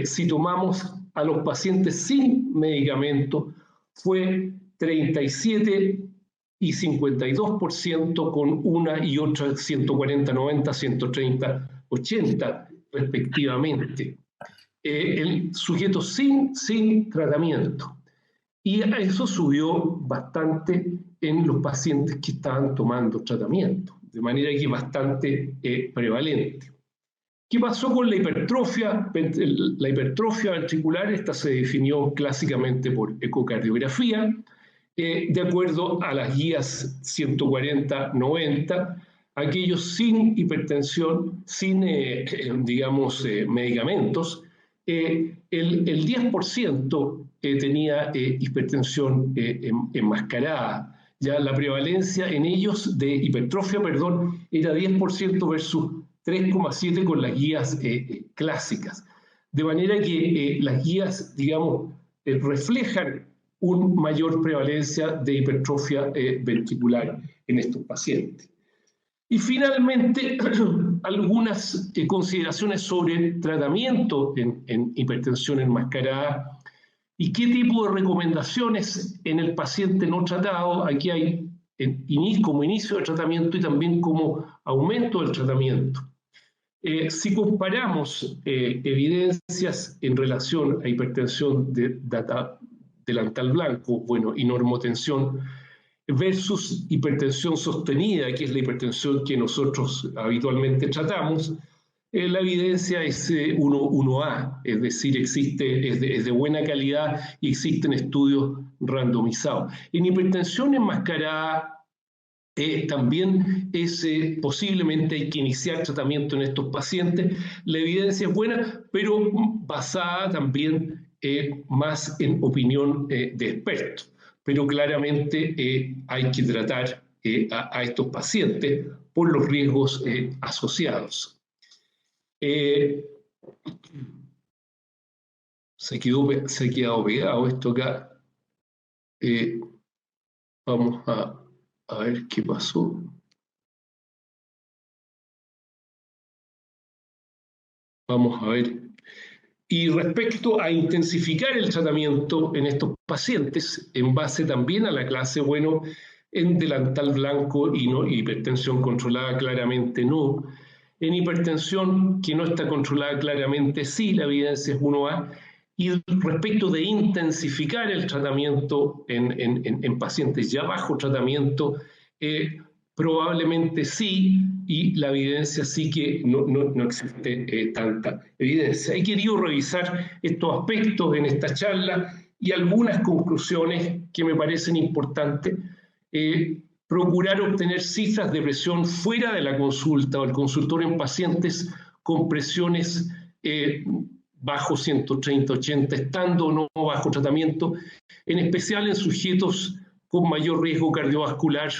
si tomamos a los pacientes sin medicamento, fue 37 y 52% con una y otra 140, 90, 130, 80 respectivamente. El sujeto sin tratamiento. Y eso subió bastante en los pacientes que estaban tomando tratamiento, de manera que bastante prevalente. ¿Qué pasó con la hipertrofia? La hipertrofia ventricular, esta se definió clásicamente por ecocardiografía, de acuerdo a las guías 140-90, aquellos sin hipertensión, sin, digamos, medicamentos, el 10% tenía hipertensión enmascarada. Ya la prevalencia en ellos de hipertrofia, perdón, era 10% versus 3,7 con las guías clásicas. De manera que las guías, digamos, reflejan una mayor prevalencia de hipertrofia ventricular en estos pacientes. Y finalmente, algunas consideraciones sobre tratamiento en hipertensión enmascarada y qué tipo de recomendaciones en el paciente no tratado. Aquí hay como inicio del tratamiento y también como aumento del tratamiento. Si comparamos evidencias en relación a hipertensión delantal blanco, bueno, y normotensión, versus hipertensión sostenida, que es la hipertensión que nosotros habitualmente tratamos, la evidencia es 1A, es decir, es de buena calidad y existen estudios randomizados. En hipertensión enmascarada también posiblemente hay que iniciar tratamiento en estos pacientes. La evidencia es buena, pero basada también más en opinión de expertos. Pero claramente hay que tratar a estos pacientes por los riesgos asociados. Se ha quedado pegado esto acá. Vamos a ver qué pasó. Vamos a ver. Y respecto a intensificar el tratamiento en estos pacientes, en base también a la clase, bueno, en delantal blanco y no hipertensión controlada, claramente no. En hipertensión que no está controlada, claramente sí, la evidencia es 1A. Y respecto de intensificar el tratamiento en pacientes ya bajo tratamiento, probablemente sí, y la evidencia sí que no existe tanta evidencia. He querido revisar estos aspectos en esta charla y algunas conclusiones que me parecen importantes. Procurar obtener cifras de presión fuera de la consulta o el consultorio en pacientes con presiones bajo 130-80, estando o no bajo tratamiento, en especial en sujetos con mayor riesgo cardiovascular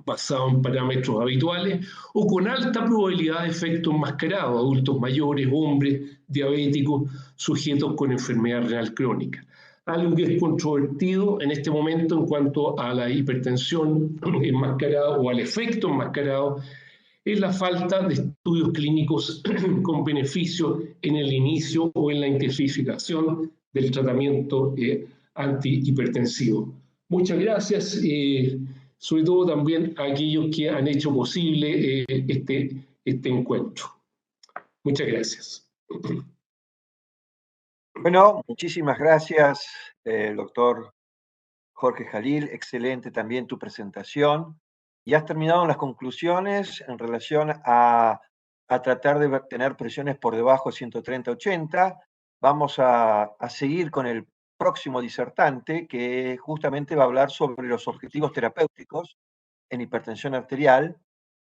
basado en parámetros habituales o con alta probabilidad de efecto enmascarado, adultos mayores, hombres, diabéticos, sujetos con enfermedad renal crónica. Algo que es controvertido en este momento en cuanto a la hipertensión enmascarada o al efecto enmascarado es la falta de estudios clínicos con beneficio en el inicio o en la intensificación del tratamiento antihipertensivo. Muchas gracias, sobre todo también a aquellos que han hecho posible este encuentro. Muchas gracias. Bueno, muchísimas gracias, doctor Jorge Jalil. Excelente también tu presentación. Y has terminado en las conclusiones en relación a tratar de tener presiones por debajo de 130-80. Vamos a seguir con el próximo disertante, que justamente va a hablar sobre los objetivos terapéuticos en hipertensión arterial,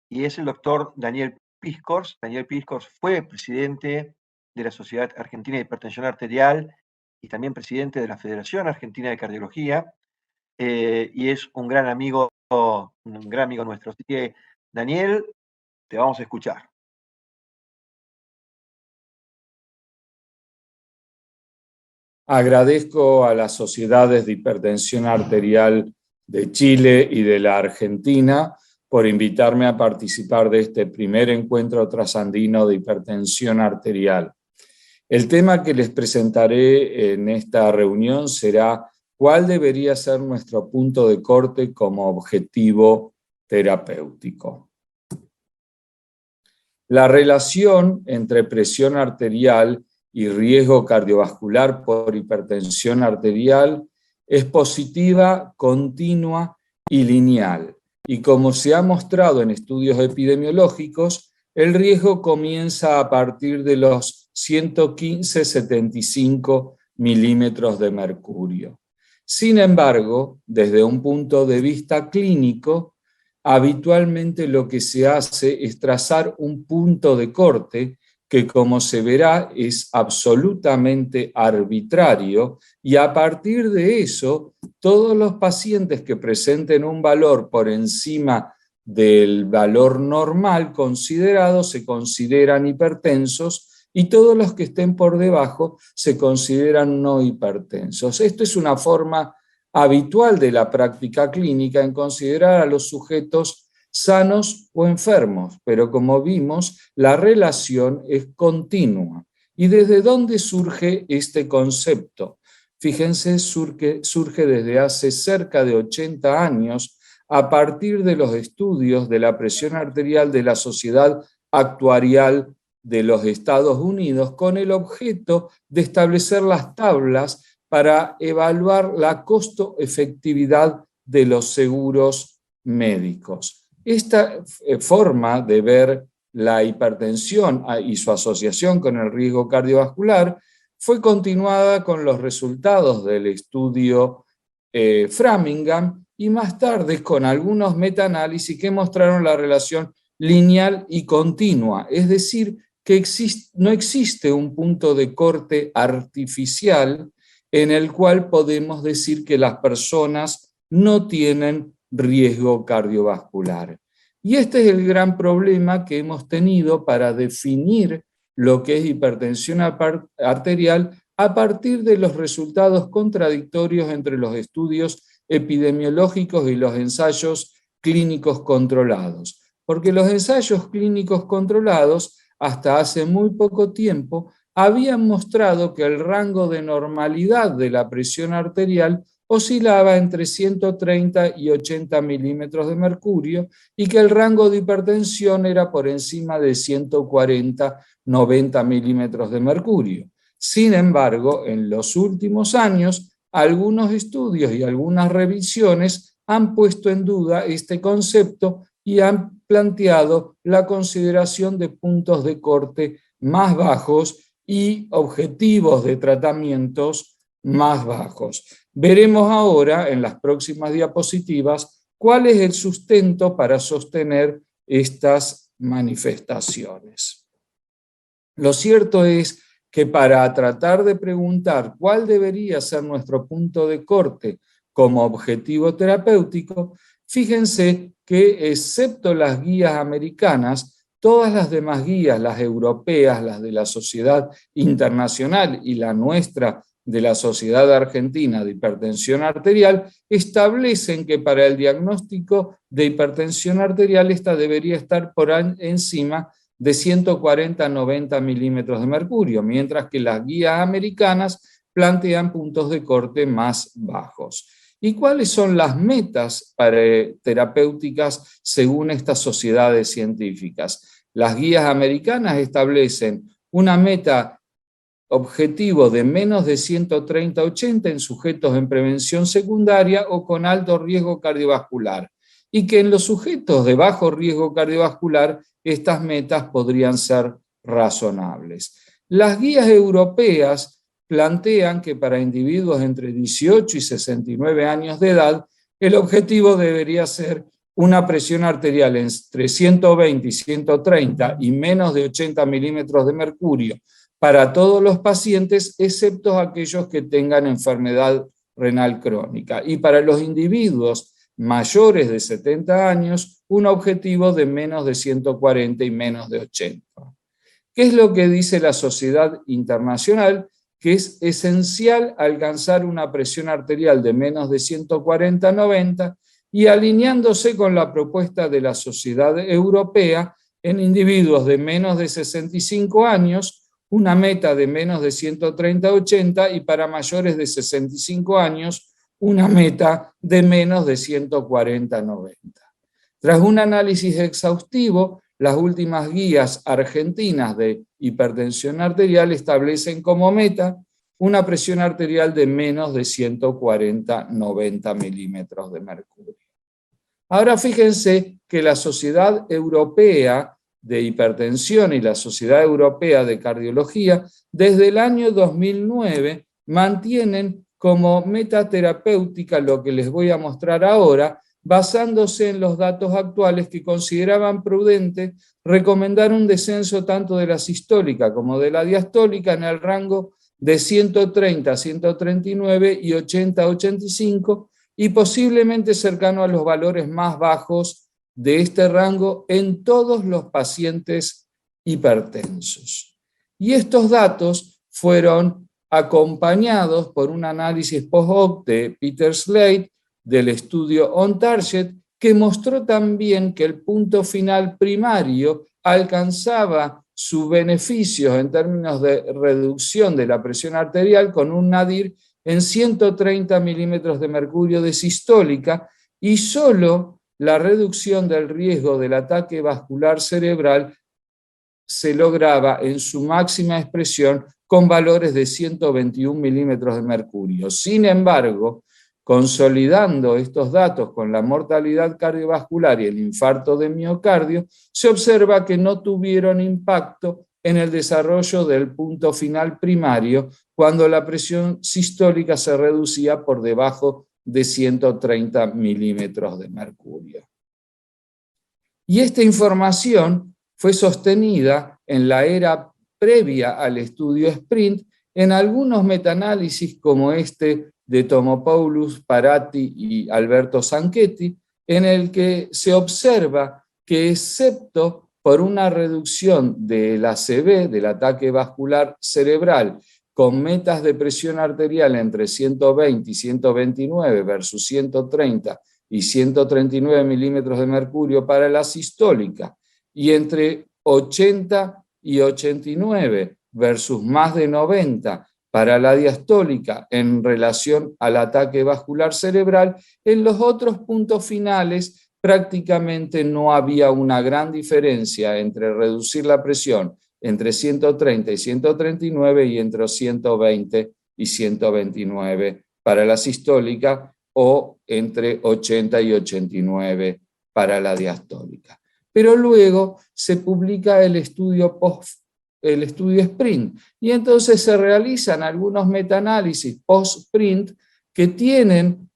y es el doctor Daniel Piscors. Daniel Piscors fue presidente de la Sociedad Argentina de Hipertensión Arterial y también presidente de la Federación Argentina de Cardiología, y es un gran amigo nuestro. Así que, Daniel, te vamos a escuchar. Agradezco a las sociedades de hipertensión arterial de Chile y de la Argentina por invitarme a participar de este primer encuentro trasandino de hipertensión arterial. El tema que les presentaré en esta reunión será cuál debería ser nuestro punto de corte como objetivo terapéutico. La relación entre presión arterial y riesgo cardiovascular por hipertensión arterial es positiva, continua y lineal. Y como se ha mostrado en estudios epidemiológicos, el riesgo comienza a partir de los 115-75 milímetros de mercurio. Sin embargo, desde un punto de vista clínico, habitualmente lo que se hace es trazar un punto de corte que, como se verá, es absolutamente arbitrario, y a partir de eso, todos los pacientes que presenten un valor por encima del valor normal considerado se consideran hipertensos, y todos los que estén por debajo se consideran no hipertensos. Esto es una forma habitual de la práctica clínica en considerar a los sujetos sanos o enfermos, pero como vimos, la relación es continua. ¿Y desde dónde surge este concepto? Fíjense, surge desde hace cerca de 80 años a partir de los estudios de la presión arterial de la Sociedad Actuarial de los Estados Unidos, con el objeto de establecer las tablas para evaluar la costo-efectividad de los seguros médicos. Esta forma de ver la hipertensión y su asociación con el riesgo cardiovascular fue continuada con los resultados del estudio Framingham y más tarde con algunos metaanálisis que mostraron la relación lineal y continua, es decir, que no existe un punto de corte artificial en el cual podemos decir que las personas no tienen riesgo cardiovascular. Y este es el gran problema que hemos tenido para definir lo que es hipertensión arterial a partir de los resultados contradictorios entre los estudios epidemiológicos y los ensayos clínicos controlados. Porque los ensayos clínicos controlados, hasta hace muy poco tiempo, habían mostrado que el rango de normalidad de la presión arterial oscilaba entre 130 y 80 milímetros de mercurio y que el rango de hipertensión era por encima de 140-90 milímetros de mercurio. Sin embargo, en los últimos años, algunos estudios y algunas revisiones han puesto en duda este concepto y han planteado la consideración de puntos de corte más bajos y objetivos de tratamientos más bajos. Veremos ahora en las próximas diapositivas cuál es el sustento para sostener estas manifestaciones. Lo cierto es que para tratar de preguntar cuál debería ser nuestro punto de corte como objetivo terapéutico, fíjense que excepto las guías americanas, todas las demás guías, las europeas, las de la Sociedad Internacional y la nuestra de la Sociedad Argentina de Hipertensión Arterial, establecen que para el diagnóstico de hipertensión arterial esta debería estar por encima de 140-90 milímetros de mercurio, mientras que las guías americanas plantean puntos de corte más bajos. ¿Y cuáles son las metas terapéuticas según estas sociedades científicas? Las guías americanas establecen una meta objetivo de menos de 130-80 en sujetos en prevención secundaria o con alto riesgo cardiovascular, y que en los sujetos de bajo riesgo cardiovascular estas metas podrían ser razonables. Las guías europeas plantean que para individuos entre 18 y 69 años de edad, el objetivo debería ser una presión arterial entre 120 y 130 y menos de 80 milímetros de mercurio para todos los pacientes, excepto aquellos que tengan enfermedad renal crónica. Y para los individuos mayores de 70 años, un objetivo de menos de 140 y menos de 80. ¿Qué es lo que dice la Sociedad Internacional? Que es esencial alcanzar una presión arterial de menos de 140/90 y alineándose con la propuesta de la Sociedad Europea en individuos de menos de 65 años, una meta de menos de 130/80 y para mayores de 65 años, una meta de menos de 140/90. Tras un análisis exhaustivo, las últimas guías argentinas de hipertensión arterial establecen como meta una presión arterial de menos de 140/90 milímetros de mercurio. Ahora fíjense que la Sociedad Europea de Hipertensión y la Sociedad Europea de Cardiología, desde el año 2009, mantienen como meta terapéutica lo que les voy a mostrar ahora, basándose en los datos actuales que consideraban prudente recomendar un descenso tanto de la sistólica como de la diastólica en el rango de 130/139 y 80/85 y posiblemente cercano a los valores más bajos de este rango en todos los pacientes hipertensos. Y estos datos fueron acompañados por un análisis post-hoc de Peter Slade del estudio OnTarget, que mostró también que el punto final primario alcanzaba sus beneficios en términos de reducción de la presión arterial con un nadir en 130 milímetros de mercurio de sistólica y solo la reducción del riesgo del ataque vascular cerebral se lograba en su máxima expresión con valores de 121 milímetros de mercurio. Sin embargo, consolidando estos datos con la mortalidad cardiovascular y el infarto de miocardio, se observa que no tuvieron impacto en el desarrollo del punto final primario cuando la presión sistólica se reducía por debajo de 130 milímetros de mercurio. Y esta información fue sostenida en la era previa al estudio SPRINT en algunos metaanálisis como este de Tomopoulos, Parati y Alberto Zanchetti, en el que se observa que excepto por una reducción del ACV, del ataque vascular cerebral, con metas de presión arterial entre 120 y 129 versus 130 y 139 milímetros de mercurio para la sistólica, y entre 80 y 89 versus más de 90 para la diastólica en relación al ataque vascular cerebral, en los otros puntos finales prácticamente no había una gran diferencia entre reducir la presión entre 130 y 139 y entre 120 y 129 para la sistólica o entre 80 y 89 para la diastólica. Pero luego se publica el estudio SPRINT y entonces se realizan algunos metaanálisis post-SPRINT que tienen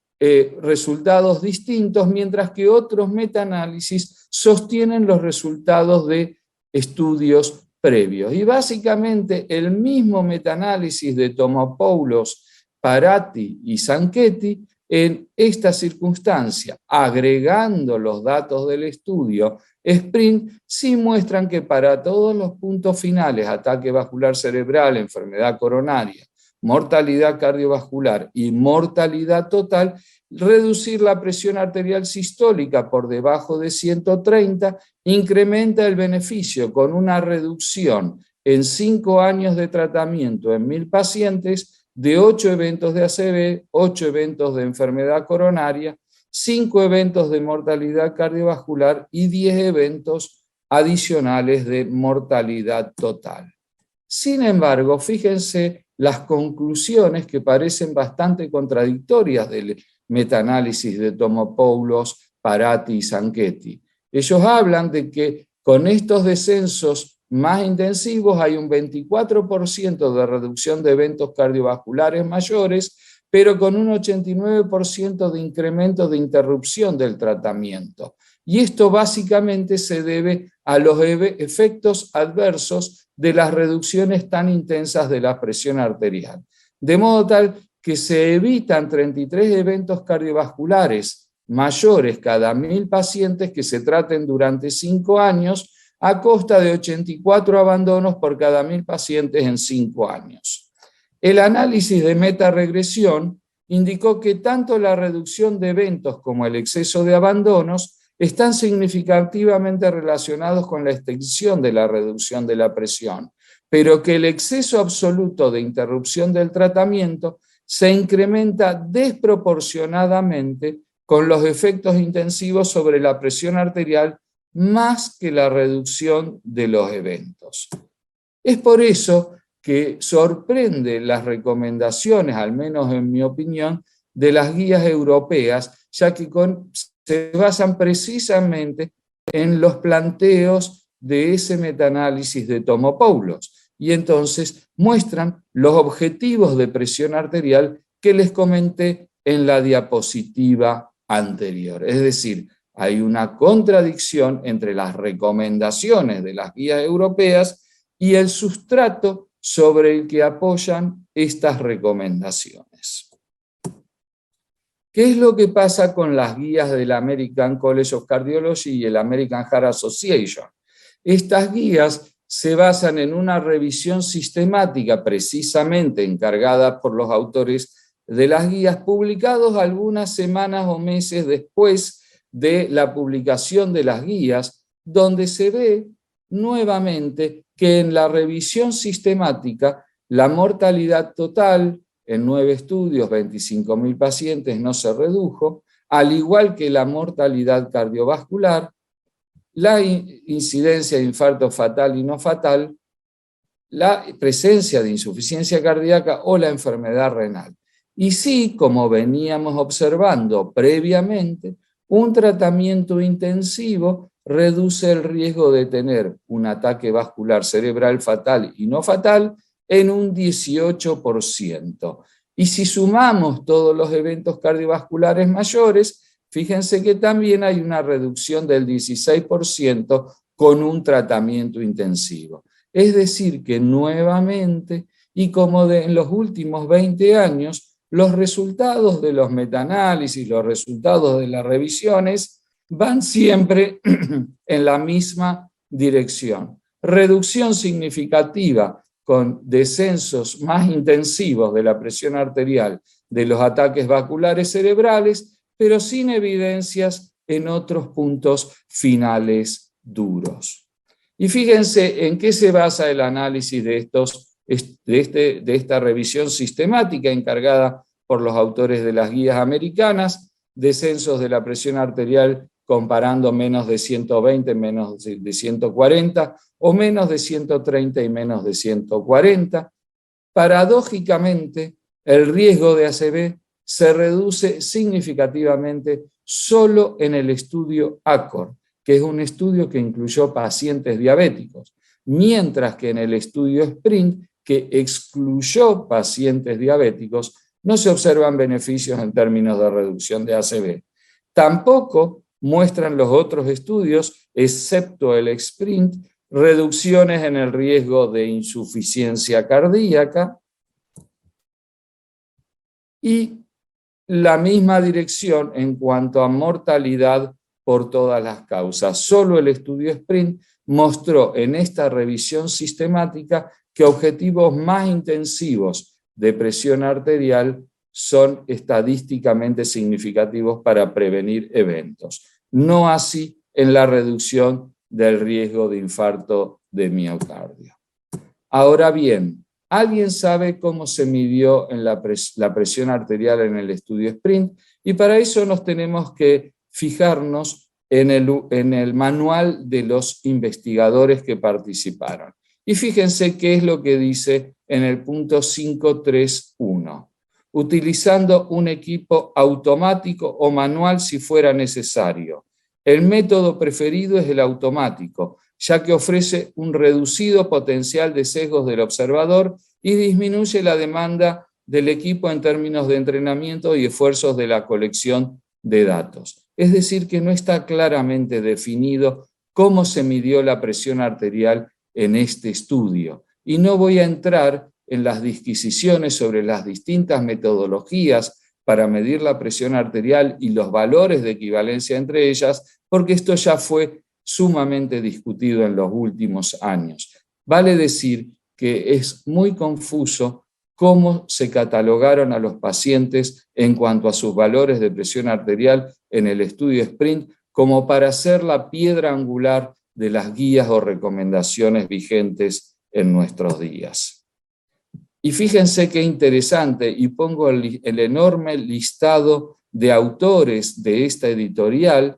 resultados distintos, mientras que otros metaanálisis sostienen los resultados de estudios previos. Y básicamente el mismo metaanálisis de Tomopoulos, Parati y Zanchetti, en esta circunstancia, agregando los datos del estudio SPRINT, sí muestran que para todos los puntos finales, ataque vascular cerebral, enfermedad coronaria, mortalidad cardiovascular y mortalidad total, reducir la presión arterial sistólica por debajo de 130 incrementa el beneficio con una reducción en 5 años de tratamiento en 1000 pacientes de 8 eventos de ACV, 8 eventos de enfermedad coronaria, 5 eventos de mortalidad cardiovascular y 10 eventos adicionales de mortalidad total. Sin embargo, fíjense las conclusiones que parecen bastante contradictorias del metaanálisis de Tomopoulos, Parati y Zanchetti. Ellos hablan de que con estos descensos más intensivos hay un 24% de reducción de eventos cardiovasculares mayores, pero con un 89% de incremento de interrupción del tratamiento. y esto básicamente se debe a los efectos adversos de las reducciones tan intensas de la presión arterial. De modo tal que se evitan 33 eventos cardiovasculares mayores cada 1000 pacientes que se traten durante 5 años, a costa de 84 abandonos por cada 1000 pacientes en 5 años. El análisis de metaregresión indicó que tanto la reducción de eventos como el exceso de abandonos están significativamente relacionados con la extensión de la reducción de la presión, pero que el exceso absoluto de interrupción del tratamiento se incrementa desproporcionadamente con los efectos intensivos sobre la presión arterial más que la reducción de los eventos. Es por eso que sorprende las recomendaciones, al menos en mi opinión, de las guías europeas, ya que se basan precisamente en los planteos de ese metaanálisis de Tomopoulos, y entonces muestran los objetivos de presión arterial que les comenté en la diapositiva anterior. Es decir, hay una contradicción entre las recomendaciones de las guías europeas y el sustrato sobre el que apoyan estas recomendaciones. ¿Qué es lo que pasa con las guías del American College of Cardiology y el American Heart Association? Estas guías se basan en una revisión sistemática precisamente encargada por los autores de las guías, publicados algunas semanas o meses después de la publicación de las guías, donde se ve nuevamente que en la revisión sistemática la mortalidad total en 9 estudios, 25.000 pacientes, no se redujo, al igual que la mortalidad cardiovascular, la incidencia de infarto fatal y no fatal, la presencia de insuficiencia cardíaca o la enfermedad renal. Y sí, como veníamos observando previamente, un tratamiento intensivo reduce el riesgo de tener un ataque vascular cerebral fatal y no fatal en un 18%. Y si sumamos todos los eventos cardiovasculares mayores, fíjense que también hay una reducción del 16% con un tratamiento intensivo. Es decir, que nuevamente, y como en los últimos 20 años, los resultados de los metaanálisis, los resultados de las revisiones, van siempre en la misma dirección. Reducción significativa con descensos más intensivos de la presión arterial de los ataques vasculares cerebrales, pero sin evidencias en otros puntos finales duros. Y fíjense en qué se basa el análisis de esta revisión sistemática encargada por los autores de las guías americanas, descensos de la presión arterial comparando menos de 120, menos de 140, o menos de 130 y menos de 140. Paradójicamente, el riesgo de ACV se reduce significativamente solo en el estudio ACCORD, que es un estudio que incluyó pacientes diabéticos, mientras que en el estudio SPRINT, que excluyó pacientes diabéticos, no se observan beneficios en términos de reducción de ACV. Tampoco muestran los otros estudios, excepto el SPRINT, reducciones en el riesgo de insuficiencia cardíaca y la misma dirección en cuanto a mortalidad por todas las causas. Solo el estudio SPRINT mostró en esta revisión sistemática que objetivos más intensivos de presión arterial son estadísticamente significativos para prevenir eventos. No así en la reducción del riesgo de infarto de miocardio. Ahora bien, ¿alguien sabe cómo se midió en la presión arterial en el estudio SPRINT? Y para eso nos tenemos que fijarnos en el manual de los investigadores que participaron. Y fíjense qué es lo que dice en el punto 5.3.1. Utilizando un equipo automático o manual si fuera necesario. El método preferido es el automático, ya que ofrece un reducido potencial de sesgos del observador y disminuye la demanda del equipo en términos de entrenamiento y esfuerzos de la colección de datos. es decir, que no está claramente definido cómo se midió la presión arterial en este estudio. Y no voy a entrar en las disquisiciones sobre las distintas metodologías para medir la presión arterial y los valores de equivalencia entre ellas, porque esto ya fue sumamente discutido en los últimos años. Vale decir que es muy confuso cómo se catalogaron a los pacientes en cuanto a sus valores de presión arterial en el estudio SPRINT, como para ser la piedra angular de las guías o recomendaciones vigentes en nuestros días. Y fíjense qué interesante, y pongo el enorme listado de autores de esta editorial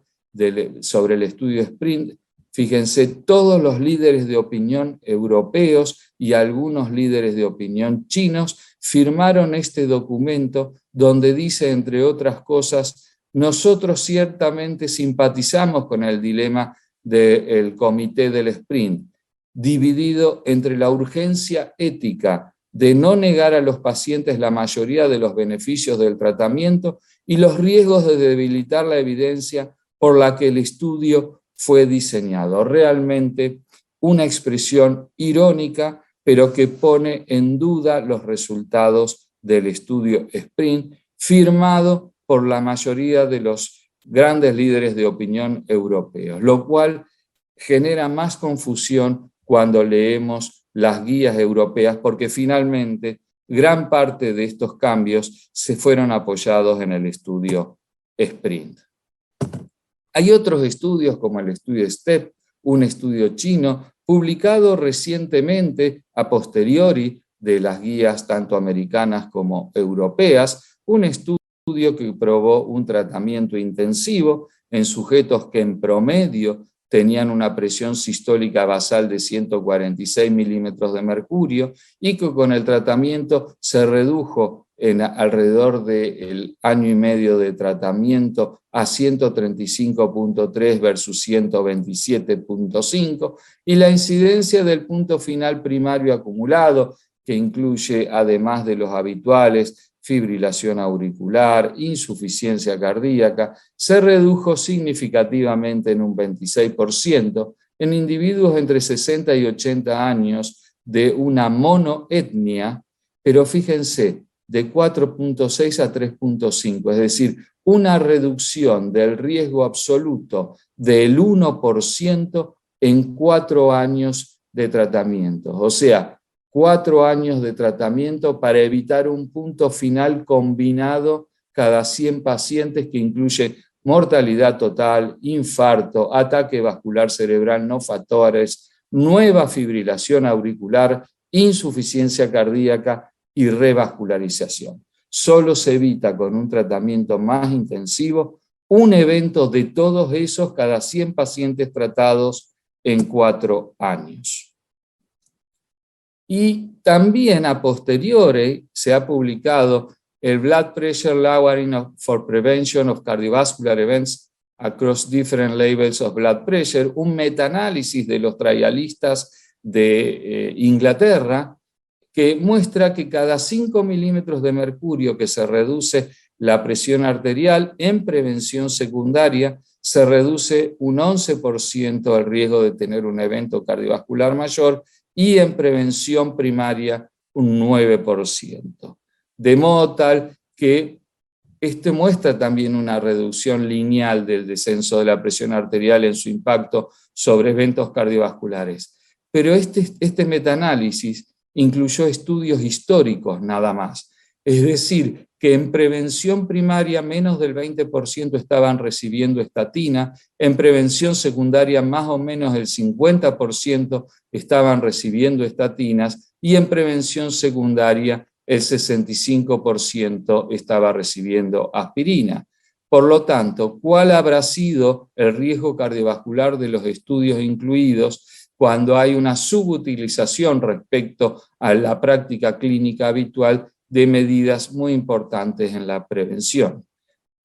sobre el estudio SPRINT. Fíjense, todos los líderes de opinión europeos y algunos líderes de opinión chinos firmaron este documento donde dice, entre otras cosas, nosotros ciertamente simpatizamos con el dilema del comité del SPRINT, dividido entre la urgencia ética de no negar a los pacientes la mayoría de los beneficios del tratamiento y los riesgos de debilitar la evidencia por la que el estudio fue diseñado. Realmente una expresión irónica, pero que pone en duda los resultados del estudio SPRINT, firmado por la mayoría de los grandes líderes de opinión europeos, lo cual genera más confusión cuando leemos las guías europeas, porque finalmente gran parte de estos cambios se fueron apoyados en el estudio SPRINT. Hay otros estudios como el estudio STEP, un estudio chino, publicado recientemente a posteriori de las guías tanto americanas como europeas, un estudio que probó un tratamiento intensivo en sujetos que en promedio tenían una presión sistólica basal de 146 milímetros de mercurio y que con el tratamiento se redujo en alrededor del año y medio de tratamiento a 135.3 versus 127.5, y la incidencia del punto final primario acumulado, que incluye, además de los habituales, fibrilación auricular, insuficiencia cardíaca, se redujo significativamente en un 26% en individuos entre 60 y 80 años de una monoetnia, pero fíjense, de 4.6 a 3.5, es decir, una reducción del riesgo absoluto del 1% en 4 años de tratamiento. O sea, 4 años de tratamiento para evitar un punto final combinado cada 100 pacientes que incluye mortalidad total, infarto, ataque vascular cerebral no fatores, nueva fibrilación auricular, insuficiencia cardíaca y revascularización. Solo se evita con un tratamiento más intensivo un evento de todos esos cada 100 pacientes tratados en 4 años. Y también a posteriori se ha publicado el Blood Pressure Lowering for Prevention of Cardiovascular Events Across Different Levels of Blood Pressure, un metaanálisis de los trialistas de Inglaterra, que muestra que cada 5 milímetros de mercurio que se reduce la presión arterial en prevención secundaria, se reduce un 11% el riesgo de tener un evento cardiovascular mayor y en prevención primaria un 9%. De modo tal que esto muestra también una reducción lineal del descenso de la presión arterial en su impacto sobre eventos cardiovasculares. Pero este metaanálisis incluyó estudios históricos nada más. Es decir, que en prevención primaria menos del 20% estaban recibiendo estatina, en prevención secundaria más o menos el 50% estaban recibiendo estatinas y en prevención secundaria el 65% estaba recibiendo aspirina. Por lo tanto, ¿cuál habrá sido el riesgo cardiovascular de los estudios incluidos cuando hay una subutilización respecto a la práctica clínica habitual de medidas muy importantes en la prevención?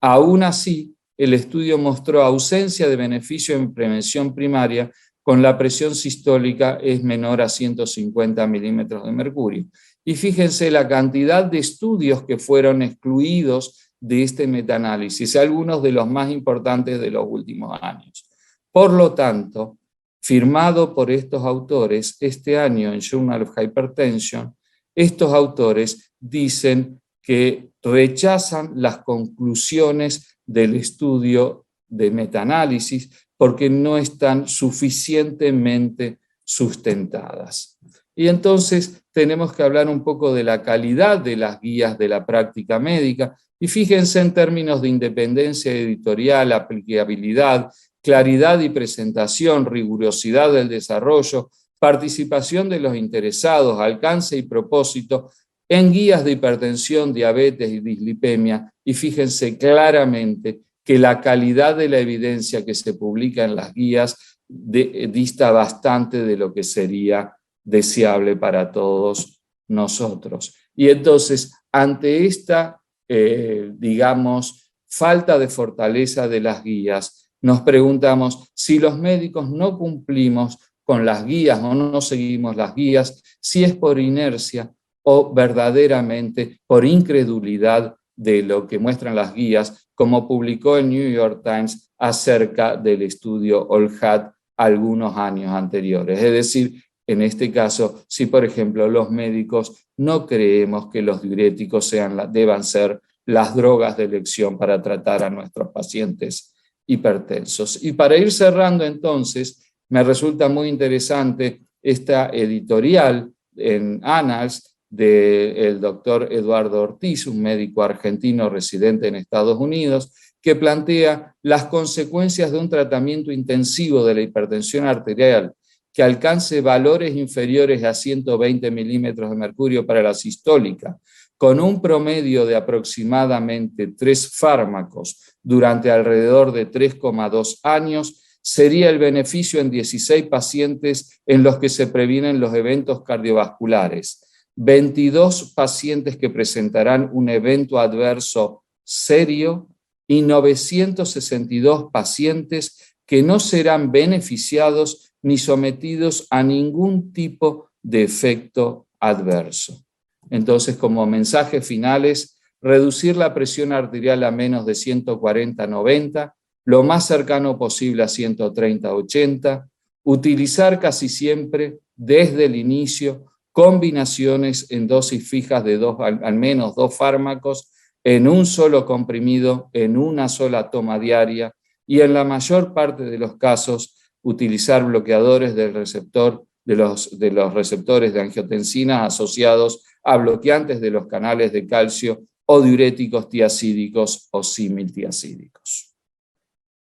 Aún así, el estudio mostró ausencia de beneficio en prevención primaria con la presión sistólica es menor a 150 milímetros de mercurio. Y fíjense la cantidad de estudios que fueron excluidos de este metaanálisis, algunos de los más importantes de los últimos años. Por lo tanto, firmado por estos autores, este año en Journal of Hypertension, estos autores dicen que rechazan las conclusiones del estudio de metaanálisis porque no están suficientemente sustentadas. Y entonces tenemos que hablar un poco de la calidad de las guías de la práctica médica, y fíjense en términos de independencia editorial, aplicabilidad, claridad y presentación, rigurosidad del desarrollo, participación de los interesados, alcance y propósito en guías de hipertensión, diabetes y dislipemia, y fíjense claramente que la calidad de la evidencia que se publica en las guías dista bastante de lo que sería deseable para todos nosotros. Y entonces, ante esta, digamos, falta de fortaleza de las guías, nos preguntamos si los médicos no cumplimos con las guías o no seguimos las guías, si es por inercia o verdaderamente por incredulidad de lo que muestran las guías, como publicó el New York Times acerca del estudio OLHAT algunos años anteriores. Es decir, en este caso, si por ejemplo los médicos no creemos que los diuréticos deban ser las drogas de elección para tratar a nuestros pacientes hipertensos. Y para ir cerrando entonces, me resulta muy interesante esta editorial en Annals del doctor Eduardo Ortiz, un médico argentino residente en Estados Unidos, que plantea las consecuencias de un tratamiento intensivo de la hipertensión arterial que alcance valores inferiores a 120 milímetros de mercurio para la sistólica, con un promedio de aproximadamente 3 fármacos durante alrededor de 3,2 años, sería el beneficio en 16 pacientes en los que se previenen los eventos cardiovasculares, 22 pacientes que presentarán un evento adverso serio y 962 pacientes que no serán beneficiados ni sometidos a ningún tipo de efecto adverso. Entonces, como mensajes finales, reducir la presión arterial a menos de 140/90, lo más cercano posible a 130/80, utilizar casi siempre desde el inicio combinaciones en dosis fijas de al menos 2 fármacos en un solo comprimido, en una sola toma diaria, y en la mayor parte de los casos utilizar bloqueadores del receptor, de los receptores de angiotensina asociados a bloqueantes de los canales de calcio o diuréticos tiacídicos o similtiacídicos.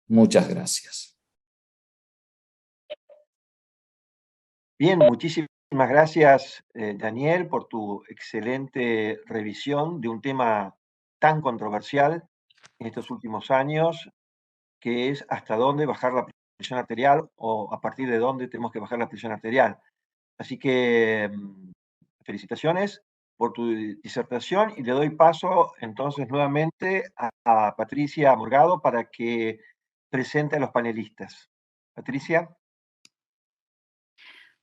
Muchas gracias. Bien, muchísimas gracias, Daniel, por tu excelente revisión de un tema tan controversial en estos últimos años, que es hasta dónde bajar la presión arterial o a partir de dónde tenemos que bajar la presión arterial. Así que felicitaciones por tu disertación y le doy paso entonces nuevamente a Patricia Morgado para que presente a los panelistas. Patricia.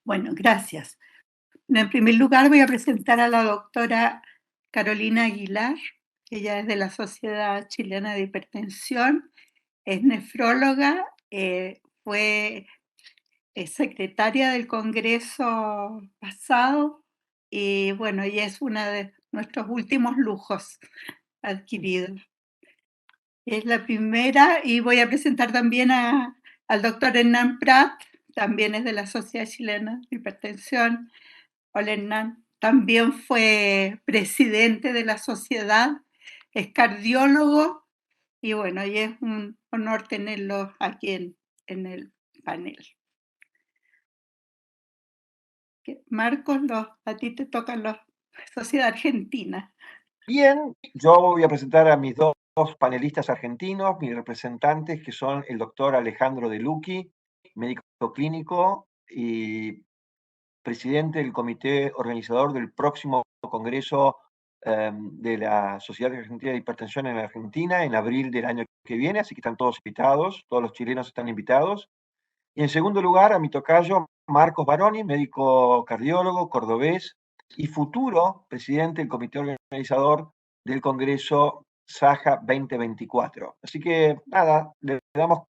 Bueno, gracias. En primer lugar voy a presentar a la doctora Carolina Aguilar. Ella es de la Sociedad Chilena de Hipertensión, es nefróloga, fue secretaria del Congreso pasado y bueno, ella es uno de nuestros últimos lujos adquiridos. Es la primera y voy a presentar también al doctor Hernán Prat, también es de la Sociedad Chilena de Hipertensión. Hola Hernán, también fue presidente de la sociedad, es cardiólogo y bueno, y es un honor tenerlo aquí en el panel. Marcos, a ti te toca la Sociedad Argentina. Bien, yo voy a presentar a mis dos panelistas argentinos, mis representantes, que son el doctor Alejandro De Lucchi, médico clínico y presidente del comité organizador del próximo Congreso de la Sociedad Argentina de Hipertensión en Argentina, en abril del año que viene, así que están todos invitados, todos los chilenos están invitados. Y en segundo lugar, a mi tocayo Marcos Baroni, médico cardiólogo, cordobés y futuro presidente del comité organizador del Congreso Saja 2024. Así que nada, le damos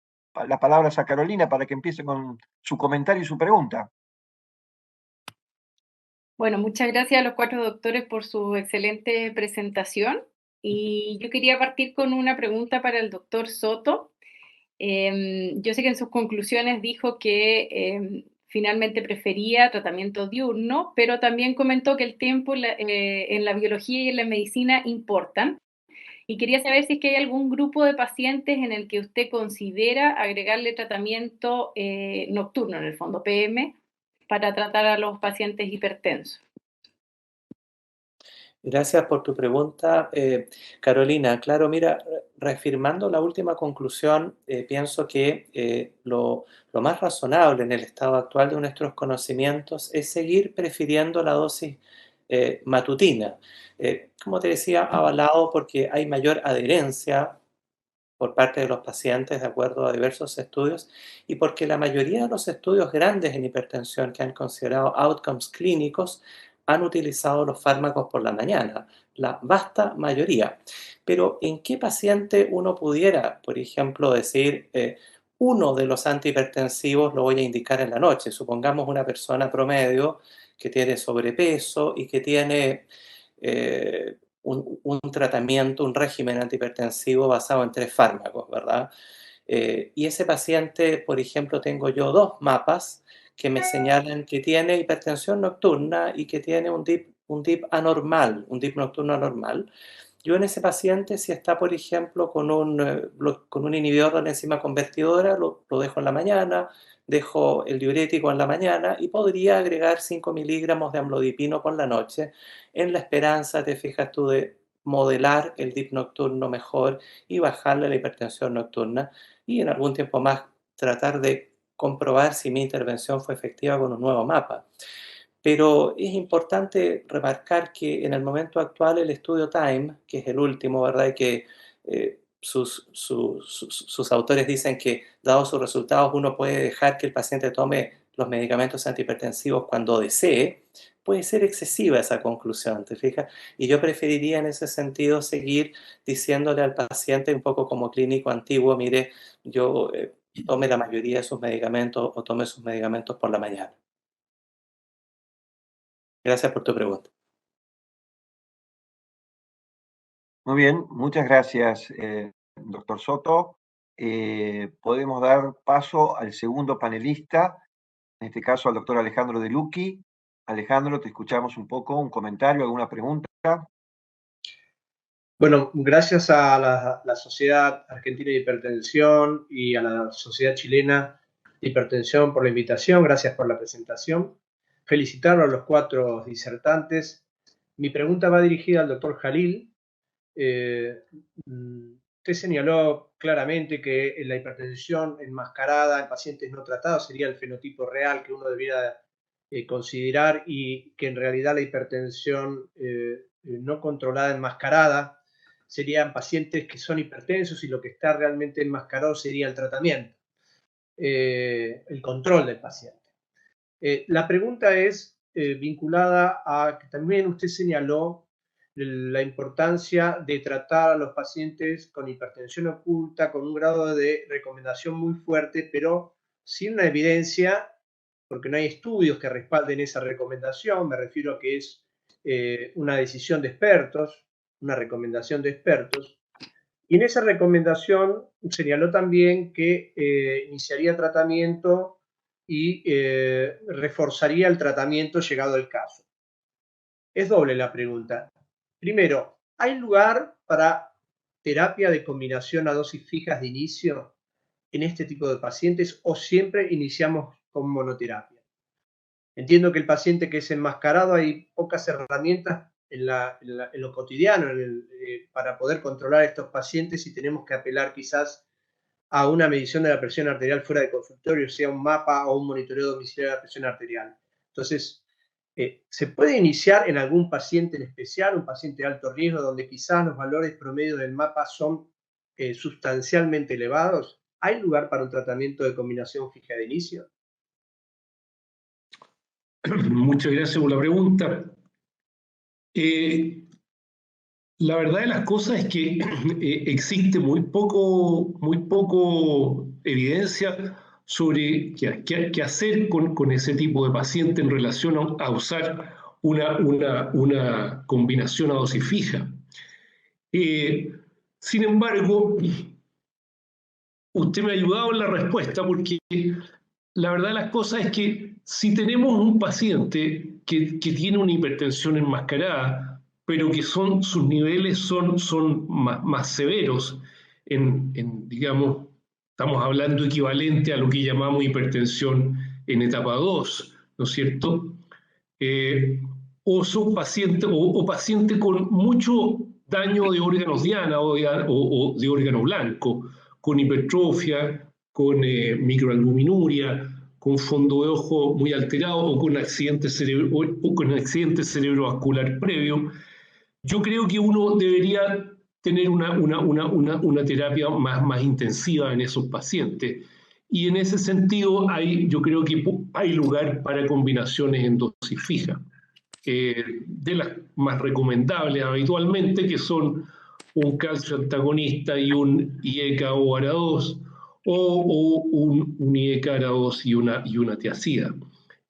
las palabras a Carolina para que empiece con su comentario y su pregunta. Bueno, muchas gracias a los 4 doctores por su excelente presentación. Y yo quería partir con una pregunta para el doctor Soto. Yo sé que en sus conclusiones dijo que finalmente prefería tratamiento diurno, pero también comentó que el tiempo en la biología y en la medicina importan. Y quería saber si es que hay algún grupo de pacientes en el que usted considera agregarle tratamiento nocturno, en el fondo PM, para tratar a los pacientes hipertensos. Gracias por tu pregunta, Carolina. Claro, mira, reafirmando la última conclusión, pienso que lo más razonable en el estado actual de nuestros conocimientos es seguir prefiriendo la dosis matutina. Como te decía, avalado porque hay mayor adherencia por parte de los pacientes de acuerdo a diversos estudios y porque la mayoría de los estudios grandes en hipertensión que han considerado outcomes clínicos han utilizado los fármacos por la mañana, la vasta mayoría. Pero ¿en qué paciente uno pudiera, por ejemplo, decir uno de los antihipertensivos lo voy a indicar en la noche? Supongamos una persona promedio que tiene sobrepeso y que tiene un tratamiento, un régimen antihipertensivo basado en 3 fármacos, ¿verdad? Y ese paciente, por ejemplo, tengo yo 2 mapas que me señalan que tiene hipertensión nocturna y que tiene un DIP anormal, un DIP nocturno anormal. Yo en ese paciente, si está, por ejemplo, con un inhibidor de la enzima convertidora, lo dejo en la mañana, dejo el diurético en la mañana y podría agregar 5 miligramos de amlodipino por la noche en la esperanza, te fijas tú, de modelar el DIP nocturno mejor y bajarle la hipertensión nocturna y en algún tiempo más tratar de comprobar si mi intervención fue efectiva con un nuevo mapa. Pero es importante remarcar que en el momento actual el estudio TIME, que es el último, ¿verdad? Y que sus autores dicen que, dados sus resultados, uno puede dejar que el paciente tome los medicamentos antihipertensivos cuando desee, puede ser excesiva esa conclusión, ¿te fijas? Y yo preferiría en ese sentido seguir diciéndole al paciente un poco como clínico antiguo, mire, yo tome la mayoría de sus medicamentos o tome sus medicamentos por la mañana. Gracias por tu pregunta. Muy bien, muchas gracias, doctor Soto. Podemos dar paso al segundo panelista, en este caso al doctor Alejandro De Lucchi. Alejandro, te escuchamos un poco, un comentario, alguna pregunta. Bueno, gracias a la Sociedad Argentina de Hipertensión y a la Sociedad Chilena de Hipertensión por la invitación. Gracias por la presentación. Felicitar a los 4 disertantes. Mi pregunta va dirigida al doctor Jalil. Usted señaló claramente que la hipertensión enmascarada en pacientes no tratados sería el fenotipo real que uno debiera considerar y que en realidad la hipertensión no controlada enmascarada serían pacientes que son hipertensos y lo que está realmente enmascarado sería el tratamiento, el control del paciente. La pregunta es vinculada a que también usted señaló la importancia de tratar a los pacientes con hipertensión oculta con un grado de recomendación muy fuerte, pero sin una evidencia, porque no hay estudios que respalden esa recomendación. Me refiero a que es una decisión de expertos, una recomendación de expertos. Y en esa recomendación señaló también que iniciaría tratamiento y reforzaría el tratamiento llegado el caso. Es doble la pregunta. Primero, ¿hay lugar para terapia de combinación a dosis fijas de inicio en este tipo de pacientes o siempre iniciamos con monoterapia? Entiendo que el paciente que es enmascarado hay pocas herramientas en lo cotidiano para poder controlar a estos pacientes y tenemos que apelar quizás a una medición de la presión arterial fuera de consultorio, sea un mapa o un monitoreo domiciliario de la presión arterial. Entonces, ¿se puede iniciar en algún paciente en especial, un paciente de alto riesgo, donde quizás los valores promedio del mapa son sustancialmente elevados? ¿Hay lugar para un tratamiento de combinación fija de inicio? Muchas gracias por la pregunta. La verdad de las cosas es que existe muy poco evidencia sobre qué hacer con ese tipo de paciente en relación a usar una combinación a dosis fija. Sin embargo, usted me ha ayudado en la respuesta porque la verdad de las cosas es que si tenemos un paciente que tiene una hipertensión enmascarada, pero que sus niveles son más severos, digamos, estamos hablando equivalente a lo que llamamos hipertensión en etapa 2, ¿no es cierto? O son pacientes, o pacientes con mucho daño de órganos diana o de órgano blanco, con hipertrofia, con microalbuminuria, con fondo de ojo muy alterado o con accidente cerebrovascular previo. Yo creo que uno debería tener una terapia más intensiva en esos pacientes. Y en ese sentido, yo creo que hay lugar para combinaciones en dosis fija. De las más recomendables habitualmente, que son un calcio antagonista y un IECA o ARA2, o un IECA ARA2 y una tiazida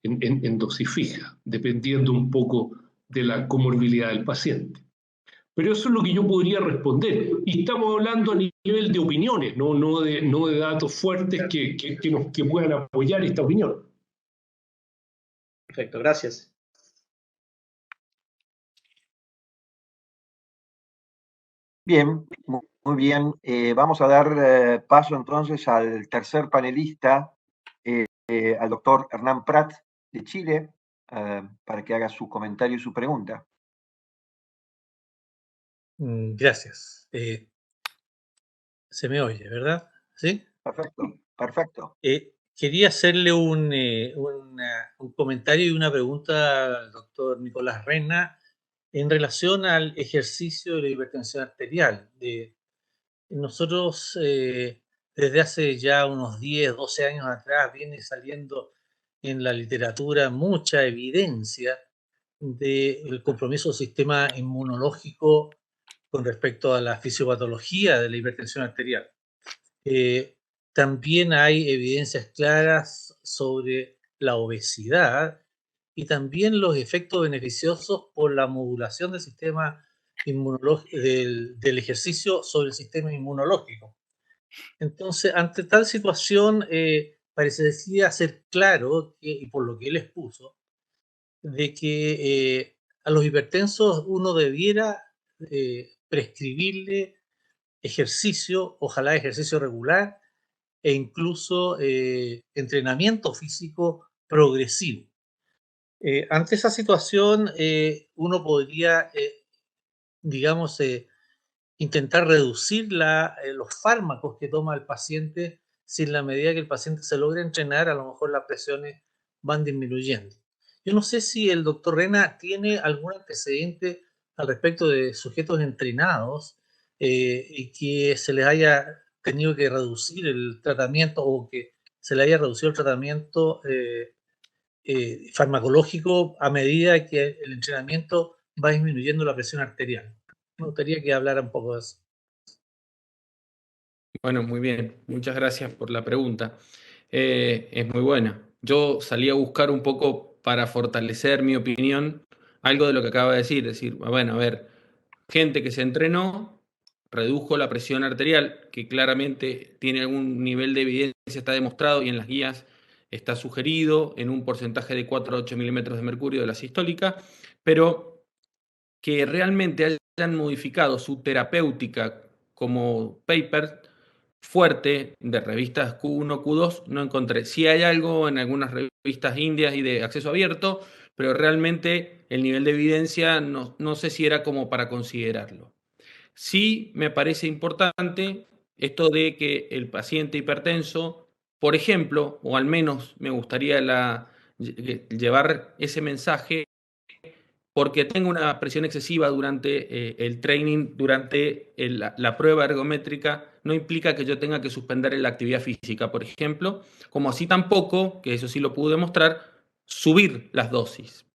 en dosis fija, dependiendo un poco de la comorbilidad del paciente. Pero eso es lo que yo podría responder. Y estamos hablando a nivel de opiniones, no de datos fuertes que puedan apoyar esta opinión. Perfecto, gracias. Bien, muy bien. Vamos a dar paso entonces al tercer panelista, al doctor Hernán Prat de Chile, para que haga su comentario y su pregunta. Gracias. Se me oye, ¿verdad? ¿Sí? Perfecto, perfecto. Quería hacerle un comentario y una pregunta al doctor Nicolás Rena en relación al ejercicio de la hipertensión arterial. Nosotros, desde hace ya unos 10, 12 años atrás, viene saliendo en la literatura mucha evidencia del compromiso del sistema inmunológico con respecto a la fisiopatología de la hipertensión arterial. También hay evidencias claras sobre la obesidad y también los efectos beneficiosos por la modulación del sistema inmunológico, del ejercicio sobre el sistema inmunológico. Entonces, ante tal situación, parecería ser claro, y por lo que él expuso, de que a los hipertensos uno debiera prescribirle ejercicio, ojalá ejercicio regular, e incluso entrenamiento físico progresivo. Ante esa situación, uno podría, digamos, intentar reducir los fármacos que toma el paciente, si en la medida que el paciente se logra entrenar, a lo mejor las presiones van disminuyendo. Yo no sé si el doctor Rena tiene algún antecedente al respecto de sujetos entrenados y que se les haya tenido que reducir el tratamiento o que se le haya reducido el tratamiento farmacológico a medida que el entrenamiento va disminuyendo la presión arterial. Me gustaría que hablara un poco de eso. Bueno, muy bien. Muchas gracias por la pregunta. Es muy buena. Yo salí a buscar un poco para fortalecer mi opinión, algo de lo que acaba de decir, bueno, a ver, gente que se entrenó, redujo la presión arterial, que claramente tiene algún nivel de evidencia, está demostrado y en las guías está sugerido en un porcentaje de 4 a 8 milímetros de mercurio de la sistólica, pero que realmente hayan modificado su terapéutica como paper fuerte de revistas Q1, Q2, no encontré. Sí hay algo en algunas revistas indias y de acceso abierto, pero realmente el nivel de evidencia no sé si era como para considerarlo. Sí me parece importante esto de que el paciente hipertenso, por ejemplo, o al menos me gustaría llevar ese mensaje, porque tengo una presión excesiva durante el training, durante la prueba ergométrica, no implica que yo tenga que suspender la actividad física, por ejemplo, como así tampoco, que eso sí lo pude demostrar, subir las dosis.